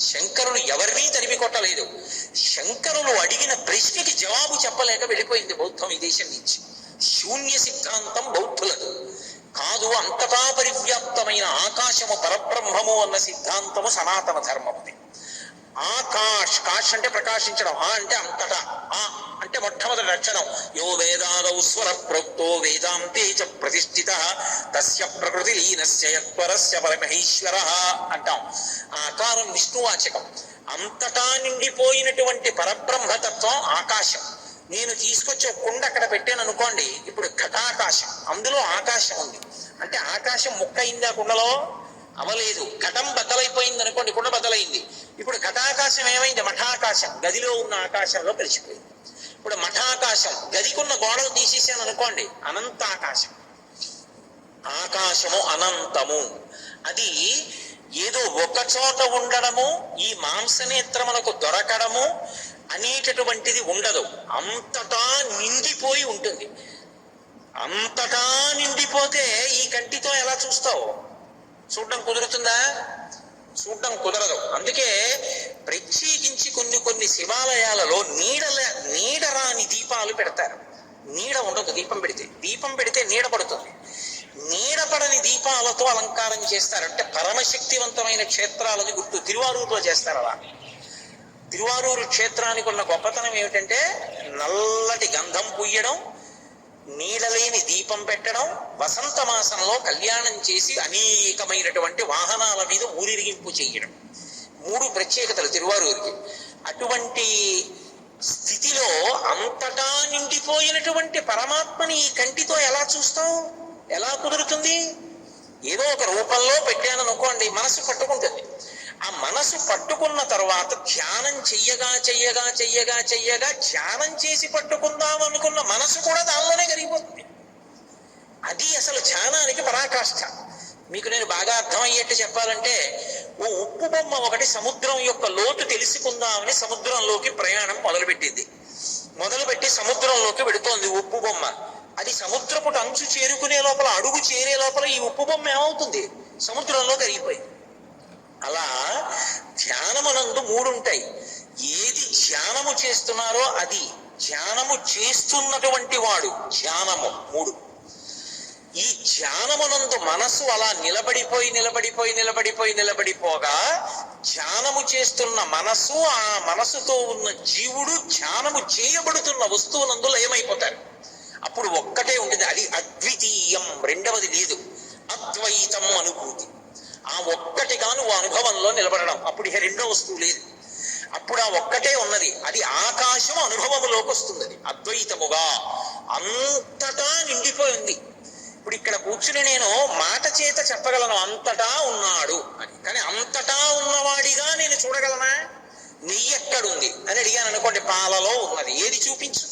శంకరులు ఎవరినీ తరిమి కొట్టలేదు. శంకరులు అడిగిన ప్రశ్నకి జవాబు చెప్పలేక వెళ్ళిపోయింది బౌద్ధం ఈ దేశం నుంచి. శూన్య సిద్ధాంతం బౌద్ధులదు కాదు. అంతటా పరివ్యాప్తమైన ఆకాశము పరబ్రహ్మము అన్న సిద్ధాంతము సనాతన ధర్మముది. కాష్ అంటే ప్రకాశించడం, అంటే అంతటా, అంటే మొట్టమొదటి అక్షరం. యో వేదాదౌ స్వర ప్రోక్తో వేదాంతే చ ప్రతిష్ఠితః తస్య ప్రకృతి లీనస్య యత్పరస్య పరమహేశ్వరః అంటాం. ఆ ఆకారం విష్ణువాచకం. అంతటా నిండిపోయినటువంటి పరబ్రహ్మతత్వం ఆకాశం. నేను తీసుకొచ్చి ఒక కుండ అక్కడ పెట్టాను అనుకోండి, ఇప్పుడు ఘటాకాశం, అందులో ఆకాశం ఉంది. అంటే ఆకాశం ముక్క అయిందా కుండలో? అవలేదు. ఘటం బద్దలైపోయింది అనుకోండి, కుండ బద్దలైంది. ఇప్పుడు ఘటాకాశం ఏమైంది? మఠాకాశం గదిలో ఉన్న ఆకాశంలో కలిసిపోయింది. ఇప్పుడు మఠాకాశం గదికున్న గోడలు తీసేసాను అనుకోండి, అనంతాకాశం. ఆకాశము అనంతము. అది ఏదో ఒక చోట ఉండడము, ఈ మాంసనేత్రములకు దొరకడము అనేటటువంటిది ఉండదు. అంతటా నిండిపోయి ఉంటుంది. అంతటా నిండిపోతే ఈ కంటితో ఎలా చూస్తావు? చూడడం కుదురుతుందా? చూడడం కుదరదు. అందుకే ప్రత్యేకించి కొన్ని శివాలయాలలో నీడరాని దీపాలు పెడతారు. నీడ ఉండదు దీపం పెడితే నీడ పడుతుంది. నీడపడని దీపాలతో అలంకారం చేస్తారు. అంటే పరమశక్తివంతమైన క్షేత్రాలని గుర్తు. తిరువారూరులో చేస్తారు అలా. తిరువారూరు క్షేత్రానికి ఉన్న గొప్పతనం ఏమిటంటే నల్లటి గంధం పుయ్యడం, నీడలేని దీపం పెట్టడం, వసంత మాసంలో కళ్యాణం చేసి అనేకమైనటువంటి వాహనాల మీద ఊరిరిగింపు చేయడం. 3 ప్రత్యేకతలు తిరువారూరికి. అటువంటి స్థితిలో అంతటా నిండిపోయినటువంటి పరమాత్మని ఈ కంటితో ఎలా చూస్తావు? ఎలా కుదురుతుంది? ఏదో ఒక రూపంలో పెట్టాననుకోండి, మనసు పట్టుకుంటుంది. ఆ మనసు పట్టుకున్న తర్వాత ధ్యానం చెయ్యగా ధ్యానం చేసి పట్టుకుందాం అనుకున్న మనసు కూడా దానిలోనే కరిగిపోతుంది. అది అసలు ధ్యానానికి పరాకాష్ఠ. మీకు నేను బాగా అర్థమయ్యేట్టు చెప్పాలంటే, ఓ ఉప్పు బొమ్మ ఒకటి సముద్రం యొక్క లోతు తెలుసుకుందామని సముద్రంలోకి ప్రయాణం మొదలుపెట్టి సముద్రంలోకి వెడుతోంది ఉప్పు బొమ్మ. అది సముద్రపు అంచు చేరుకునే లోపల, అడుగు చేరే లోపల ఈ ఉప్పు బొమ్మ ఏమవుతుంది? సముద్రంలో కరిగిపోయింది. అలా ధ్యానమునందు 3 ఉంటాయి. ఏది ధ్యానము చేస్తున్నారో అది, ధ్యానము చేస్తున్నటువంటి వాడు, ధ్యానము 3. ఈ ధ్యానమునందు మనసు అలా నిలబడిపోగా ధ్యానము చేస్తున్న మనసు, ఆ మనసుతో ఉన్న జీవుడు ధ్యానము చేయబడుతున్న వస్తువునందు లయమైపోతారు. అప్పుడు ఒక్కటే ఉండేది, అది అద్వితీయం, రెండవది లేదు. అద్వైతం అనుభూతి. ఆ ఒక్కటిగా నువ్వు అనుభవంలో నిలబడడం. అప్పుడు ఇక రెండో వస్తువు లేదు. అప్పుడు ఆ ఒక్కటే ఉన్నది. అది ఆకాశం అనుభవములోకి వస్తుంది. అది అద్వైతముగా అంతటా నిండిపోయింది. ఇప్పుడు ఇక్కడ కూర్చుని నేను మాట చేత చెప్పగలను అంతటా ఉన్నాడు అని. కానీ అంతటా ఉన్నవాడిగా నేను చూడగలనా? నెయ్యి ఎక్కడుంది అని అడిగాను అనుకోండి, పాలలో ఉన్నది. ఏది చూపించు?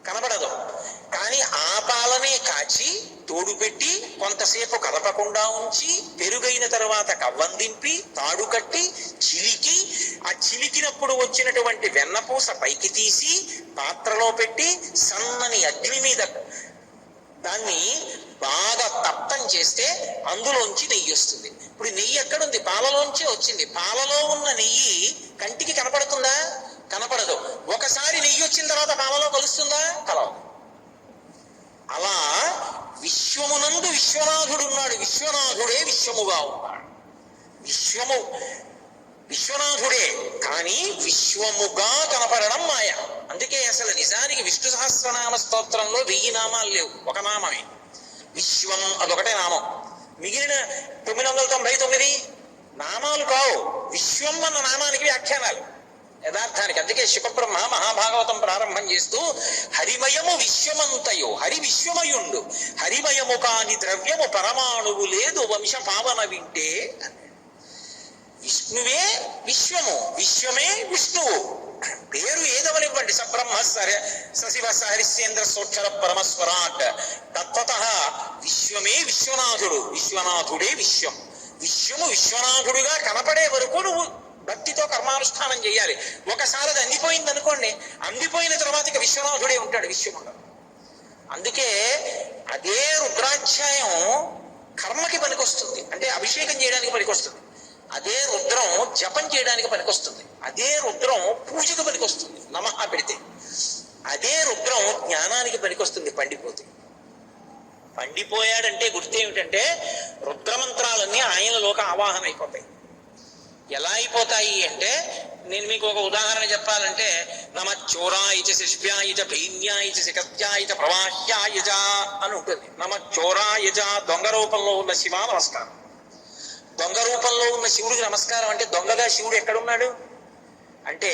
కనబడదు. కానీ ఆ పాలనే కాచి తోడు పెట్టి కొంతసేపు కదపకుండా ఉంచి, పెరుగైన తర్వాత కవ్వం దింపి తాడు కట్టి చిలికి, ఆ చిలికినప్పుడు వచ్చినటువంటి వెన్నపూస పైకి తీసి పాత్రలో పెట్టి సన్నని అగ్ని మీద దాన్ని బాగా తప్తం చేస్తే అందులోంచి నెయ్యి వస్తుంది. ఇప్పుడు నెయ్యి ఎక్కడుంది? పాలలోంచి వచ్చింది. పాలలో ఉన్న నెయ్యి కంటికి కనపడుతుందా? కనపడదు. ఒకసారి నెయ్యి వచ్చిన తర్వాత పాలలో కలుస్తుందా? కలవదు. అలా విశ్వమునందు విశ్వనాథుడు ఉన్నాడు. విశ్వనాథుడే విశ్వముగా ఉన్నాడు. విశ్వనాథుడే, కానీ విశ్వముగా కనపడడం మాయ. అందుకే అసలు నిజానికి విష్ణు సహస్రనామ స్తోత్రంలో 1000 నామాలు లేవు, ఒక నామమే విశ్వం. అదొకటే నామం. మిగిలిన 999 నామాలు కావు. విశ్వం అన్న నామానికి వ్యాఖ్యానాలు యథార్థానికి. అందుకే శుకబ్రహ్మ మహాభాగవతం ప్రారంభం చేస్తూ హరిమయము విశ్వమంతయో, హరి విశ్వమయుండు, హరిమయము కాని ద్రవ్యము పరమాణువు లేదు వంశ పావన వింటే. విష్ణువే విశ్వము, విశ్వమే విష్ణువు. పేరు ఏదవనివ్వండి, సబ్రహ్మ సశివ సహరిశ్చేంద్ర సోక్షర పరమస్వరాట్. తత్వత విశ్వమే విశ్వనాథుడు, విశ్వనాథుడే విశ్వం. విశ్వము విశ్వనాథుడుగా కనపడే వరకు నువ్వు భక్తితో కర్మానుష్ఠానం చేయాలి. ఒకసారి అది అందిపోయింది అనుకోండి, అందిపోయిన తర్వాత ఇక విశ్వనాథుడే ఉంటాడు విశ్వముడు. అందుకే అదే రుద్రాధ్యాయం కర్మకి పనికొస్తుంది, అంటే అభిషేకం చేయడానికి పనికొస్తుంది. అదే రుద్రం జపం చేయడానికి పనికొస్తుంది. అదే రుద్రం పూజకు పనికొస్తుంది, నమః పెడితే. అదే రుద్రం జ్ఞానానికి పనికొస్తుంది పండిపోయాడంటే గుర్తు ఏమిటంటే రుద్రమంత్రాలన్నీ ఆయనలోకి ఆవాహన అయిపోతాయి. ఎలా అయిపోతాయి అంటే, నేను మీకు ఒక ఉదాహరణ చెప్పాలంటే, నమ చోరాయిచ శిష్యాయిచ భైన్యాయిచ శిఖత్యాయిచ ప్రవాహ్యాయజ అని ఉంటుంది. నమ చోరాయజ, దొంగ రూపంలో ఉన్న శివ నమస్కారం. దొంగ రూపంలో ఉన్న శివుడికి నమస్కారం. అంటే దొంగగా శివుడు ఎక్కడున్నాడు అంటే,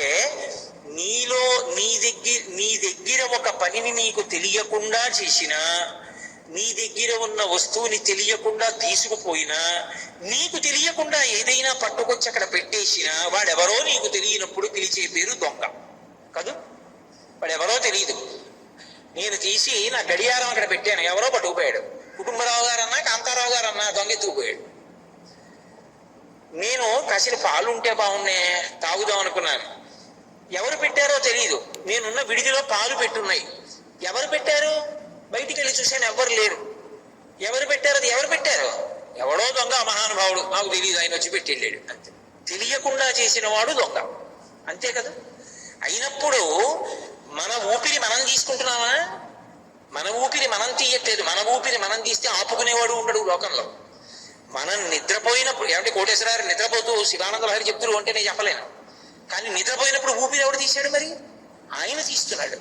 నీ దగ్గర ఒక పనిని నీకు తెలియకుండా చేసినా, నీ దగ్గర ఉన్న వస్తువుని తెలియకుండా తీసుకుపోయినా, నీకు తెలియకుండా ఏదైనా పట్టుకొచ్చి అక్కడ పెట్టేసినా, వాడెవరో నీకు తెలియనప్పుడు పిలిచే పేరు దొంగ కాదు. వాడెవరో తెలియదు. నేను తీసి నా గడియారం అక్కడ పెట్టాను, ఎవరో పట్టుకుపోయాడు. కుటుంబరావు గారన్నా కాంతారావు గారన్నా దొంగ ఎత్తుకుపోయాడు. నేను కాసిన పాలు ఉంటే బాగున్నే తాగుదాం అనుకున్నాను. ఎవరు పెట్టారో తెలియదు. నేనున్న విడిదిలో పాలు పెట్టున్నాయి. ఎవరు పెట్టారు? బయటికి వెళ్ళి చూశాను, ఎవరు లేరు. ఎవరు పెట్టారు? అది ఎవరు పెట్టారు? ఎవడో దొంగ, మహానుభావుడు, నాకు తెలియదు, ఆయన వచ్చి పెట్టి వెళ్ళాడు అంతే. తెలియకుండా చేసిన వాడు దొంగ, అంతే కదా. అయినప్పుడు మన ఊపిరి మనం తీసుకుంటున్నామా? మన ఊపిరి మనం తీయట్లేదు. మన ఊపిరి మనం తీస్తే ఆపుకునేవాడు ఉండడు లోకంలో. మనం నిద్రపోయినప్పుడు, ఏమంటే కోటేశ్వరారు నిద్రపోతూ శివానంద లహరి చెప్తున్నారు అంటే నేను చెప్పలేను. కానీ నిద్రపోయినప్పుడు ఊపిరి ఎవడు తీశాడు? మరి ఆయన తీస్తున్నాడు.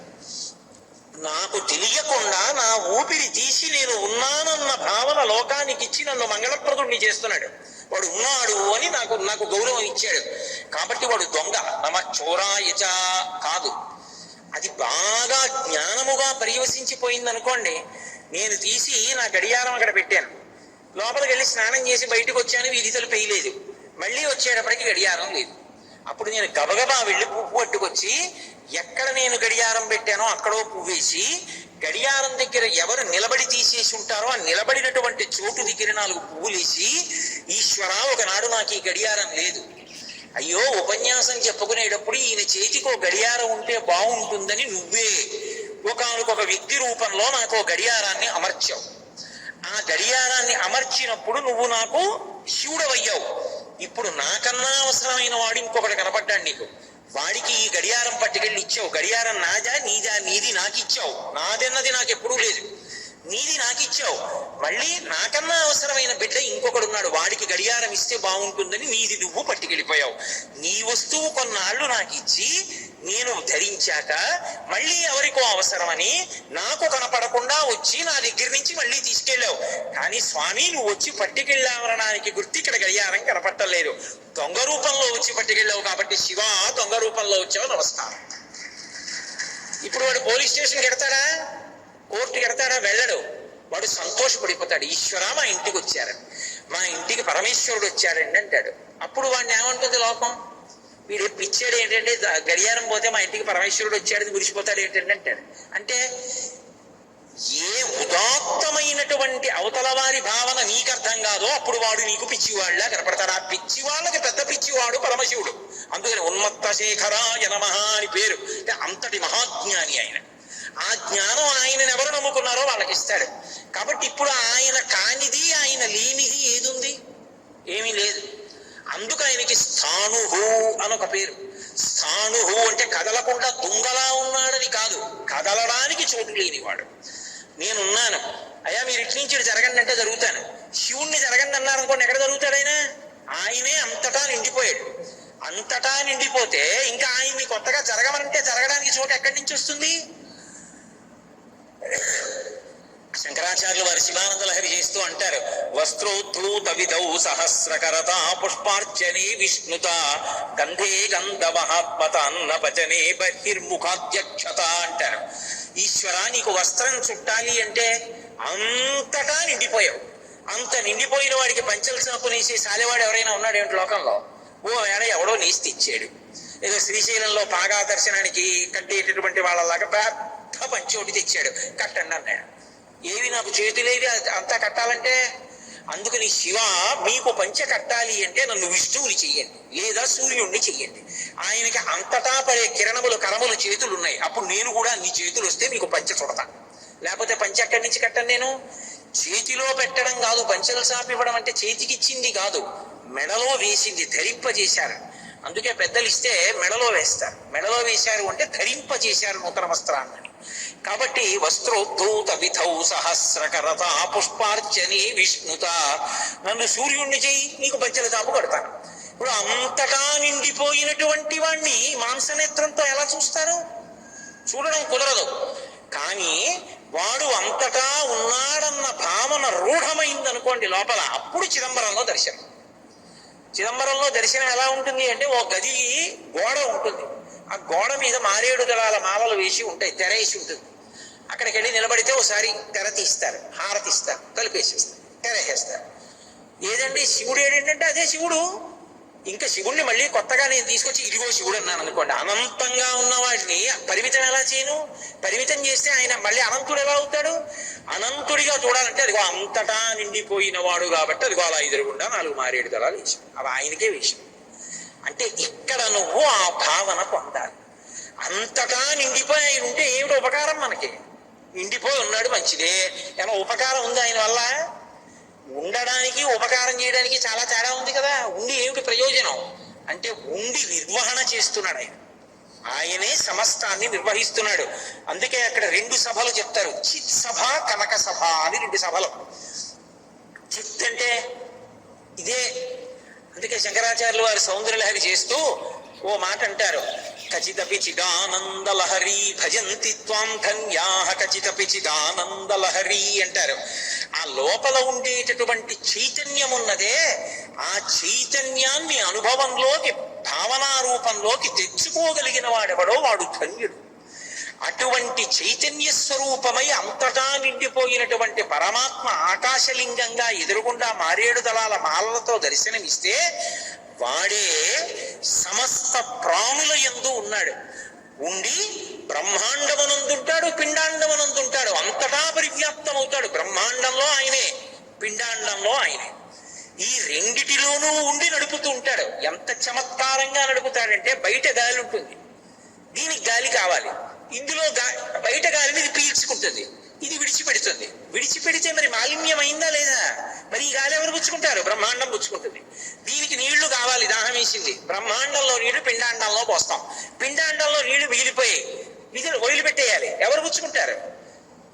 నాకు తెలియకుండా నా ఊపిరి తీసి నేను ఉన్నానన్న భావన లోకానికి ఇచ్చి నన్ను మంగళప్రదుడిని చేస్తున్నాడు. వాడు ఉన్నాడు అని నాకు గౌరవం ఇచ్చాడు. కాబట్టి వాడు దొంగ. నమ చోరాయచ కాదు. అది బాగా జ్ఞానముగా పర్యవసించిపోయింది అనుకోండి. నేను తీసి నా గడియారం అక్కడ పెట్టాను, లోపలికి వెళ్ళి స్నానం చేసి బయటకు వచ్చాను, వీధి తలుపు వేయలేదు. మళ్ళీ వచ్చేటప్పటికి గడియారం లేదు. అప్పుడు నేను గబగబా వెళ్ళి పువ్వు పట్టుకొచ్చి ఎక్కడ నేను గడియారం పెట్టానో అక్కడో పువ్వేసి, గడియారం దగ్గర ఎవరు నిలబడి తీసేసి ఉంటారో ఆ నిలబడినటువంటి చోటు దగ్గర 4 పువ్వులేసి, ఈశ్వర ఒకనాడు నాకు ఈ గడియారం లేదు, అయ్యో ఉపన్యాసం చెప్పుకునేటప్పుడు ఈయన చేతికో గడియారం ఉంటే బాగుంటుందని నువ్వే ఒకానొక వ్యక్తి రూపంలో నాకు గడియారాన్ని అమర్చావు. ఆ గడియారాన్ని అమర్చినప్పుడు నువ్వు నాకు శివుడవయ్యావు. ఇప్పుడు నాకన్నా అవసరమైన వాడు ఇంకొకటి కనపడ్డాడు నీకు. వాడికి ఈ గడియారం పట్టుకెళ్ళి ఇచ్చావు. గడియారం నాదా నీదా? నీది నాకు ఇచ్చావు. నాదన్నది నాకు ఎప్పుడూ లేదు, నీది నాకు ఇచ్చావు. మళ్ళీ నాకన్నా అవసరమైన బిడ్డ ఇంకొకడున్నాడు, వాడికి గడియారం ఇస్తే బాగుంటుందని నీది నువ్వు పట్టుకెళ్ళిపోయావు. నీ వస్తువు కొన్నాళ్ళు నాకు ఇచ్చి నేను ధరించాక మళ్ళీ ఎవరికో అవసరమని నాకు కనపడకుండా వచ్చి నా దగ్గర నుంచి మళ్ళీ తీసుకెళ్ళావు. కానీ స్వామి నువ్వు వచ్చి పట్టుకెళ్ళావనడానికి గుర్తు ఇక్కడ గడియారం కనపట్టలేదు. దొంగ రూపంలో వచ్చి పట్టుకెళ్ళావు కాబట్టి శివ దొంగ రూపంలో వచ్చావు, నమస్కారం. ఇప్పుడు వాడు పోలీస్ స్టేషన్కి ఎడతాడా, కోర్టుకి ఎడతాడా? వెళ్ళడు. వాడు సంతోషపడిపోతాడు, ఈశ్వర మా ఇంటికి వచ్చారని, మా ఇంటికి పరమేశ్వరుడు వచ్చాడండి అంటాడు. అప్పుడు వాడిని ఏమంటుంది లోకం? వీడు పిచ్చాడు ఏంటంటే, గడియారం పోతే మా ఇంటికి పరమేశ్వరుడు వచ్చాడని మురిసిపోతాడు ఏంటంటే అంటాడు. అంటే ఏ ఉదాత్తమైనటువంటి అవతల వారి భావన నీకు అర్థం కాదో అప్పుడు వాడు నీకు పిచ్చివాళ్ళ కనపడతాడు. ఆ పిచ్చి వాళ్ళకి పెద్ద పిచ్చివాడు పరమశివుడు. అందుకని ఉన్మత్త శేఖరాయ నమః అని పేరు. అంటే అంతటి మహాజ్ఞాని ఆయన. ఆ జ్ఞానం ఆయనను ఎవరు నమ్ముకున్నారో వాళ్ళకి ఇస్తాడు. కాబట్టి ఇప్పుడు ఆయన కానిది, ఆయన లేనిది ఏదుంది? ఏమీ లేదు. అందుకు ఆయనకి స్థాణుహు అనొక పేరు. స్థాణుహు అంటే కదలకుండా దుంగలా ఉన్నాడని కాదు, కదలడానికి చోటు లేనివాడు. నేనున్నాను, అయ్యా మీరు ఇటు నుంచి జరగండి అంటే జరుగుతాను. శివుణ్ణి జరగండి అన్నారనుకోండి, ఎక్కడ జరుగుతాడు ఆయన? ఆయనే అంతటా నిండిపోయాడు. అంతటా నిండిపోతే ఇంకా ఆయన్ని కొత్తగా జరగమంటే జరగడానికి చోటు ఎక్కడి నుంచి వస్తుంది? శంకరాచార్యులు వారి శివానంద లహరి చేస్తూ అంటారు, వస్త్రోద్ధూత విధౌ సహస్రకరత పుష్పార్చనే విష్ణుత గంధే గంధ మహాత్మత అన్న పచనే బహిర్ముఖాధ్యక్షత అంటారు. ఈశ్వర నీకు వస్త్రం చుట్టాలి అంటే అంతటా నిండిపోయావు. అంత నిండిపోయిన వాడికి పంచలు సాపునేసి సాలేవాడు ఎవరైనా ఉన్నాడు ఏమిటి లోకంలో? ఓ వేళ ఎవడో నేస్తి ఇచ్చాడు. ఏదో శ్రీశైలంలో పాగా దర్శనానికి కట్టేటటువంటి వాళ్ళలాగా పెద్ద పంచి ఒకటి తెచ్చాడు, కట్టండి అన్నాడు. ఏవి నాకు చేతులేవి అంతా కట్టాలంటే? అందుకని శివ మీకు పంచ కట్టాలి అంటే నన్ను విష్ణువుని చెయ్యండి, లేదా సూర్యుణ్ణి చెయ్యండి. ఆయనకి అంతటా పడే కిరణములు కరములు చేతులు ఉన్నాయి. అప్పుడు నేను కూడా నీ చేతులు వస్తే మీకు పంచ చుడతా. లేకపోతే పంచ ఎక్కడి నుంచి కట్టను నేను? చేతిలో పెట్టడం కాదు, పంచలు సాపివ్వడం అంటే చేతికిచ్చింది కాదు, మెడలో వేసింది, ధరింపజేశారు. అందుకే పెద్దలు ఇస్తే మెడలో వేస్తారు. మెడలో వేశారు అంటే ధరింపజేశారు నూతన వస్త్రాన్ని. కాబట్టి వస్త్రోద్ధూత విధౌ సహస్రకరత పుష్పార్చనే విష్ణుత, నన్ను సూర్యుణ్ణి చెయ్యి, నీకు పంచల తాపు కడతాను. ఇప్పుడు అంతటా నిండిపోయినటువంటి వాణ్ణి మాంసనేత్రంతో ఎలా చూస్తారు? చూడడం కుదరదు. కానీ వాడు అంతటా ఉన్నాడన్న భావన రూఢమైందనుకోండి లోపల, అప్పుడు చిదంబరంలో దర్శనం. చిదంబరంలో దర్శనం ఎలా ఉంటుంది అంటే, ఓ గది గోడ ఉంటుంది, ఆ గోడ మీద మారేడు దళాల మాలలు వేసి ఉంటాయి, తెరేసి ఉంటుంది. అక్కడికి వెళ్ళి నిలబడితే ఒకసారి తెర తీస్తారు, హారతి ఇస్తారు, తలుపేసేస్తారు, తెరేసేస్తారు. ఏదండి శివుడు ఏడేంటంటే అదే శివుడు. ఇంకా శివుణ్ణి మళ్ళీ కొత్తగా నేను తీసుకొచ్చి ఇదిగో శివుడు అన్నాను అనుకోండి, అనంతంగా ఉన్న వాటిని పరిమితం ఎలా చేయను? పరిమితం చేస్తే ఆయన మళ్ళీ అనంతుడు ఎలా అవుతాడు? అనంతుడిగా చూడాలంటే అదిగో అంతటా నిండిపోయిన వాడు కాబట్టి అదిగో అలా ఎదురుగుండా 4 మారేడు దళాలు వేసాం, అవి ఆయనకే వేసాం. అంటే ఇక్కడ నువ్వు ఆ భావన పొందాలి. అంతటా నిండిపోయి ఆయన ఉంటే ఏమిటి ఉపకారం మనకి? నిండిపోయి ఉన్నాడు మంచిదే, ఏమో ఉపకారం ఉంది ఆయన వల్ల? ఉండడానికి ఉపకారం చేయడానికి చాలా తేడా ఉంది కదా. ఉండి ఏమిటి ప్రయోజనం అంటే ఉండి నిర్వహణ చేస్తున్నాడు ఆయన. ఆయనే సమస్తాన్ని నిర్వహిస్తున్నాడు. అందుకే అక్కడ 2 సభలు చెప్తారు, చిత్ సభ, కనక సభ అని 2 సభలు. చిత్ అంటే ఇదే. అందుకే శంకరాచార్యులు వారు సౌందర్యలహరి చేస్తూ ఓ మాట అంటారు, ఖచ్చితపి చిదానందలహరి భజంతి త్వాం ధన్యాః ఖచ్చితపి చిదానందలహరి అంటారు. ఆ లోపల ఉండేటటువంటి చైతన్యం ఉన్నదే, ఆ చైతన్యాన్ని అనుభవంలోకి, భావనా రూపంలోకి తెచ్చుకోగలిగిన వాడెవడో వాడు ధన్యుడు. అటువంటి చైతన్య స్వరూపమై అంతటా నిండిపోయినటువంటి పరమాత్మ ఆకాశలింగంగా ఎదురుగుండా మారేడు దళాల మాలలతో దర్శనమిస్తే వాడే సమస్త ప్రాణుల యందు ఉన్నాడు. ఉండి బ్రహ్మాండమునందుంటాడు, పిండాండమునందుంటాడు, అంతటా పరివ్యాప్తం అవుతాడు. బ్రహ్మాండంలో ఆయనే, పిండాండంలో ఆయనే. ఈ రెండిటిలోనూ ఉండి నడుపుతూ ఉంటాడు. ఎంత చమత్కారంగా నడుపుతాడంటే బయట గాలి ఉంటుంది, దీనికి గాలి కావాలి, ఇందులో బయట గాలిని ఇది పీల్చుకుంటుంది, ఇది విడిచిపెడుతుంది. విడిచిపెడితే మరి మాలిన్యమైందా లేదా? మరి ఈ గాలి ఎవరు పుచ్చుకుంటారు? బ్రహ్మాండం పుచ్చుకుంటుంది. దీనికి నీళ్లు కావాలి, దాహం వేసింది, బ్రహ్మాండంలో నీళ్లు పిండాండంలో పోస్తాం, పిండాండంలో నీళ్లు మిగిలిపోయాయి, నిధులు వదిలిపెట్టేయాలి, ఎవరు పుచ్చుకుంటారు?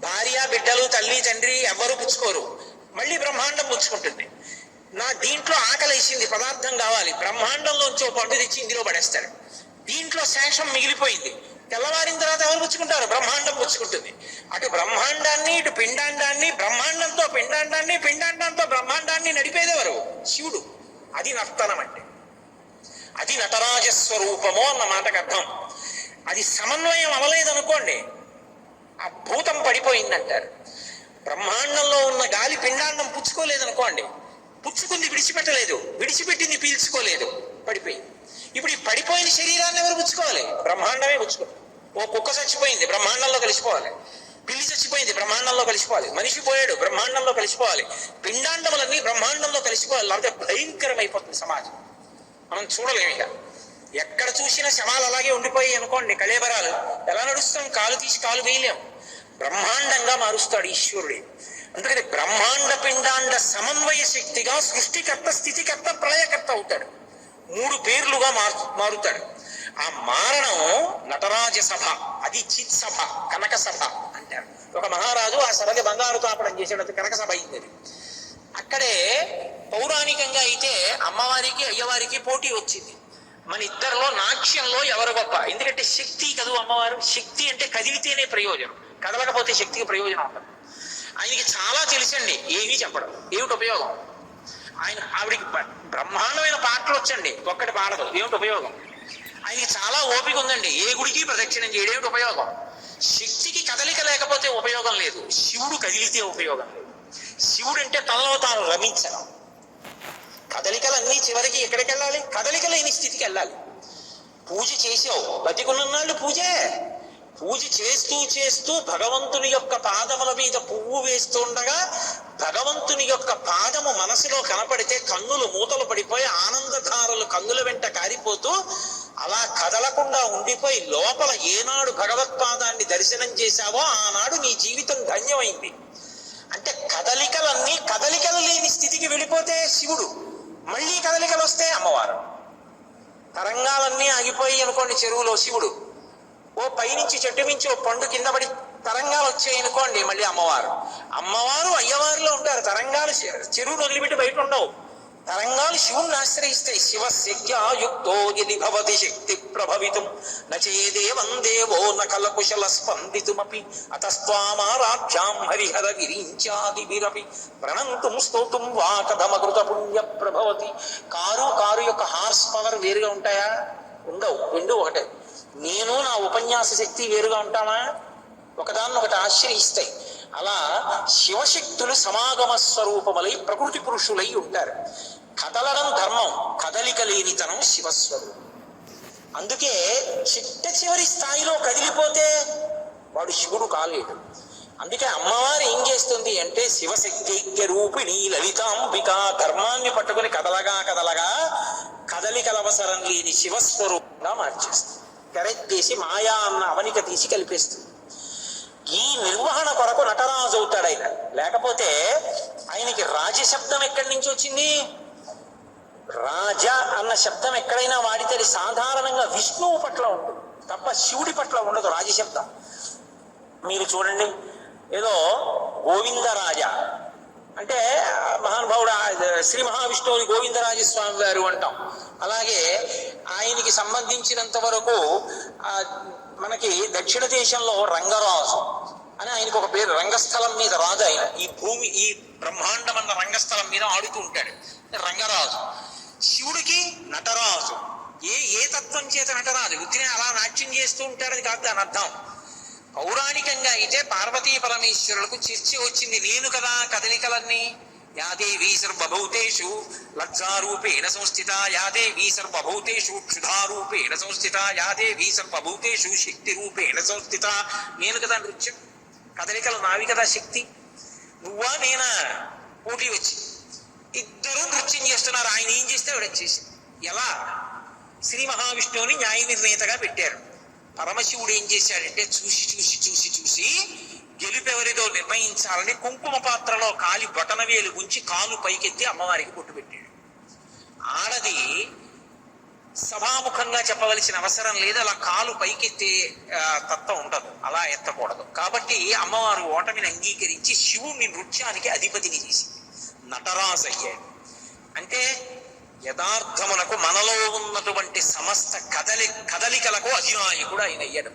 భార్య, బిడ్డలు, తల్లి, తండ్రి ఎవరు పుచ్చుకోరు, మళ్ళీ బ్రహ్మాండం పుచ్చుకుంటుంది. నా దీంట్లో ఆకలి వేసింది, పదార్థం కావాలి, బ్రహ్మాండంలోంచి పండు తెచ్చి ఇందులో పడేస్తాడు. దీంట్లో శేషం మిగిలిపోయింది, తెల్లవారిన తర్వాత ఎవరు పుచ్చుకుంటారు? బ్రహ్మాండం పుచ్చుకుంటుంది. అటు బ్రహ్మాండాన్ని, ఇటు పిండాండాన్ని, బ్రహ్మాండంతో పిండాండాన్ని, పిండాండంతో బ్రహ్మాండాన్ని నడిపేదెవరు? శివుడు. అది నర్తనం అంటే, అది నటరాజస్వరూపము అన్న మాటకు అర్థం. అది సమన్వయం అవ్వలేదనుకోండి, ఆ భూతం పడిపోయిందంటారు. బ్రహ్మాండంలో ఉన్న గాలి పిండాండం పుచ్చుకోలేదనుకోండి, పుచ్చుకుంది విడిచిపెట్టలేదు, విడిచిపెట్టింది పీల్చుకోలేదు, పడిపోయింది. ఇప్పుడు ఈ పడిపోయిన శరీరాన్ని ఎవరు పుచ్చుకోవాలి? బ్రహ్మాండమే పుచ్చుకోవాలి. ఓ కుక్క చచ్చిపోయింది, బ్రహ్మాండంలో కలిసిపోవాలి. పిల్లి చచ్చిపోయింది, బ్రహ్మాండంలో కలిసిపోవాలి. మనిషి పోయాడు, బ్రహ్మాండంలో కలిసిపోవాలి. పిండాండములన్నీ బ్రహ్మాండంలో కలిసిపోవాలి. అంటే భయంకరమైపోతుంది సమాజం, మనం చూడలేము. ఇక ఎక్కడ చూసినా శవాలు అలాగే ఉండిపోయి అనుకోండి, కళేబరాలు ఎలా నడుస్తాం? కాలు తీసి కాలు వేయలేం. బ్రహ్మాండంగా మారుస్తాడు ఈశ్వరుడే. అందుకని బ్రహ్మాండ పిండాండ సమన్వయ శక్తిగా సృష్టికర్త, స్థితికర్త, ప్రళయకర్త అవుతాడు. 3 పేర్లుగా మారుతాడు. ఆ మారణం నటరాజ సభ, అది చిత్ సభ, కనక సభ అంటారు. ఒక మహారాజు ఆ సభకి బంగారు తాపడం చేసాడు, అది కనక సభ అయింది. అక్కడే పౌరాణికంగా అయితే అమ్మవారికి అయ్యవారికి పోటీ వచ్చింది. మన ఇద్దరిలో నాట్యంలో ఎవరు గొప్ప? ఎందుకంటే శక్తి కదూ అమ్మవారు. శక్తి అంటే కదిలితేనే ప్రయోజనం, కదలకపోతే శక్తికి ప్రయోజనం ఉంటుంది. ఆయనకి చాలా తెలుసండి, ఏమీ చెప్పడం, ఏమిటి ఉపయోగం? ఆవిడికి బ్రహ్మాండమైన పాటలు వచ్చండి, ఒక్కటి పాడదు, ఏమిటి ఉపయోగం? ఆయనకి చాలా ఓపిక ఉందండి, ఏ గుడికి ప్రదక్షిణం చేయడం, ఏమిటి ఉపయోగం? శక్తికి కదలిక లేకపోతే ఉపయోగం లేదు, శివుడు కదిలితే ఉపయోగం లేదు. శివుడు అంటే తనలో తాను రమించడం. కదలికలన్నీ చివరికి ఎక్కడికి వెళ్ళాలి? కదలిక లేని స్థితికి వెళ్ళాలి. పూజ చేసావు, బతికున్నాళ్ళు పూజే. పూజ చేస్తూ చేస్తూ భగవంతుని యొక్క పాదముల మీద పువ్వు వేస్తుండగా భగవంతుని యొక్క పాదము మనసులో కనపడితే కన్నులు మూతలు పడిపోయి ఆనందధారలు కన్నుల వెంట కారిపోతూ అలా కదలకుండా ఉండిపోయి లోపల ఏనాడు భగవత్పాదాన్ని దర్శనం చేశావో ఆనాడు నీ జీవితం ధన్యమైంది. అంటే కదలికలన్నీ కదలికలు లేని స్థితికి వెళ్ళిపోతే శివుడు, మళ్ళీ కదలికలు వస్తే అమ్మవారు. తరంగాలన్నీ ఆగిపోయి అనుకోండి చెరువులో, శివుడు. ఓ పైనుంచి చెట్టు మించి ఓ పండు కింద పడి తరంగాలు వచ్చాయి అనుకోండి, మళ్ళీ అమ్మవారు. అమ్మవారు అయ్యవారిలో ఉంటారు, తరంగాలు చెరువును వదిలిపెట్టి బయట ఉండవు. తరంగాలు శివుణ్ణి ఆశ్రయిస్తాయి. శివశక్త్యాయుక్తో యది భవతి శక్తి ప్రభవితుం నచేదేవం దేవో నకల కుశల స్పందితుమపి అతస్త్వామారాధ్యాం హరిహర గిరించాదిభిరపి ప్రణంతుం స్తోతుం వా కథమకృత పుణ్య ప్రభవతి. కారు యొక్క హార్స్ పవర్ వేరుగా ఉంటాయా? ఉండవు, రెండు ఒకటే. నేను నా ఉపన్యాస శక్తి వేరుగా ఉంటామా? ఒకదాన్నొకటి ఆశ్రయిస్తాయి. అలా శివశక్తులు సమాగమ స్వరూపములై ప్రకృతి పురుషులై ఉంటారు. కదలడం ధర్మం, కదలిక లేనితనం శివస్వరూపం. అందుకే చిట్ట చివరి స్థాయిలో కదిలిపోతే వాడు శివుడు కాలేడు. అందుకే అమ్మవారు ఏం చేస్తుంది అంటే శివశక్తైక్య రూపిణి లలితాంబిక, ధర్మాన్ని పట్టుకుని కదలగా కదలగా కదలికల అవసరం లేని శివస్వరూపంగా మార్చేస్తుంది. తెరెత్తేసి మాయా అన్న అవనిక తీసి కలిపేస్తుంది. ఈ నిర్వహణ కొరకు నటరాజు అవుతాడు ఆయన. లేకపోతే ఆయనకి రాజశబ్దం ఎక్కడి నుంచి వచ్చింది? రాజ అన్న శబ్దం ఎక్కడైనా వాడితే అది సాధారణంగా విష్ణువు పట్ల ఉంటుంది తప్ప శివుడి పట్ల ఉండదు రాజశబ్దం. మీరు చూడండి, ఏదో గోవిందరాజ అంటే మహానుభావుడు శ్రీ మహావిష్ణువుని గోవిందరాజస్వామి వారు అంటాం. అలాగే ఆయనకి సంబంధించినంత వరకు మనకి దక్షిణ దేశంలో రంగరాజు అని ఆయనకు ఒక పేరు. రంగస్థలం మీద రాజు ఆయన. ఈ భూమి, ఈ బ్రహ్మాండం అన్న రంగస్థలం మీద ఆడుతూ ఉంటాడు, రంగరాజు. శివుడికి నటరాజు. ఏ తత్వం చేత నటరాజు? ఉత్తినే అలా నాట్యం చేస్తూ ఉంటాడు, అది కాదు దాని అర్థం. పౌరాణికంగా అయితే పార్వతీ పరమేశ్వరులకు చర్చ వచ్చింది. నేను కదా కదలికలన్నీ. యాదేవీ సర్వభూతేషు లజ్జారూపేణ సంస్థిత, యాదేవీ సర్వభూతేషు క్షుధారూపేణ సంస్థిత, యాదేవీ సర్వభూతేషు శక్తి రూపేణ సంస్థిత. నేను కదా నృత్యం, కదలికలు నావి కదా శక్తి. నువ్వా నేనా? పోటీ వచ్చి ఇద్దరూ నృత్యం చేస్తున్నారు. ఆయన ఏం చేస్తే ఆవిడ చేసి. ఎలా? శ్రీ మహావిష్ణువుని న్యాయ నిర్ణేతగా పెట్టారు. పరమశివుడు ఏం చేశాడంటే చూసి చూసి చూసి చూసి గెలుపెవరిదో నిర్ణయించాలని కుంకుమ పాత్రలో కాలి బొటనవేలు ఉంచి కాలు పైకెత్తి అమ్మవారికి బొట్టు పెట్టాడు. ఆడది సభాముఖంగా చెప్పవలసిన అవసరం లేదు, అలా కాలు పైకెత్తే తత్వం ఉండదు, అలా ఎత్తకూడదు. కాబట్టి అమ్మవారు ఓటమిని అంగీకరించి శివుణ్ణి నృత్యానికి అధిపతిని చేసింది. నటరాజు అయ్యాడు. అంటే యథార్థమునకు మనలో ఉన్నటువంటి సమస్త కదలికలకు అధినాయకుడు ఆయన అయ్యాడు.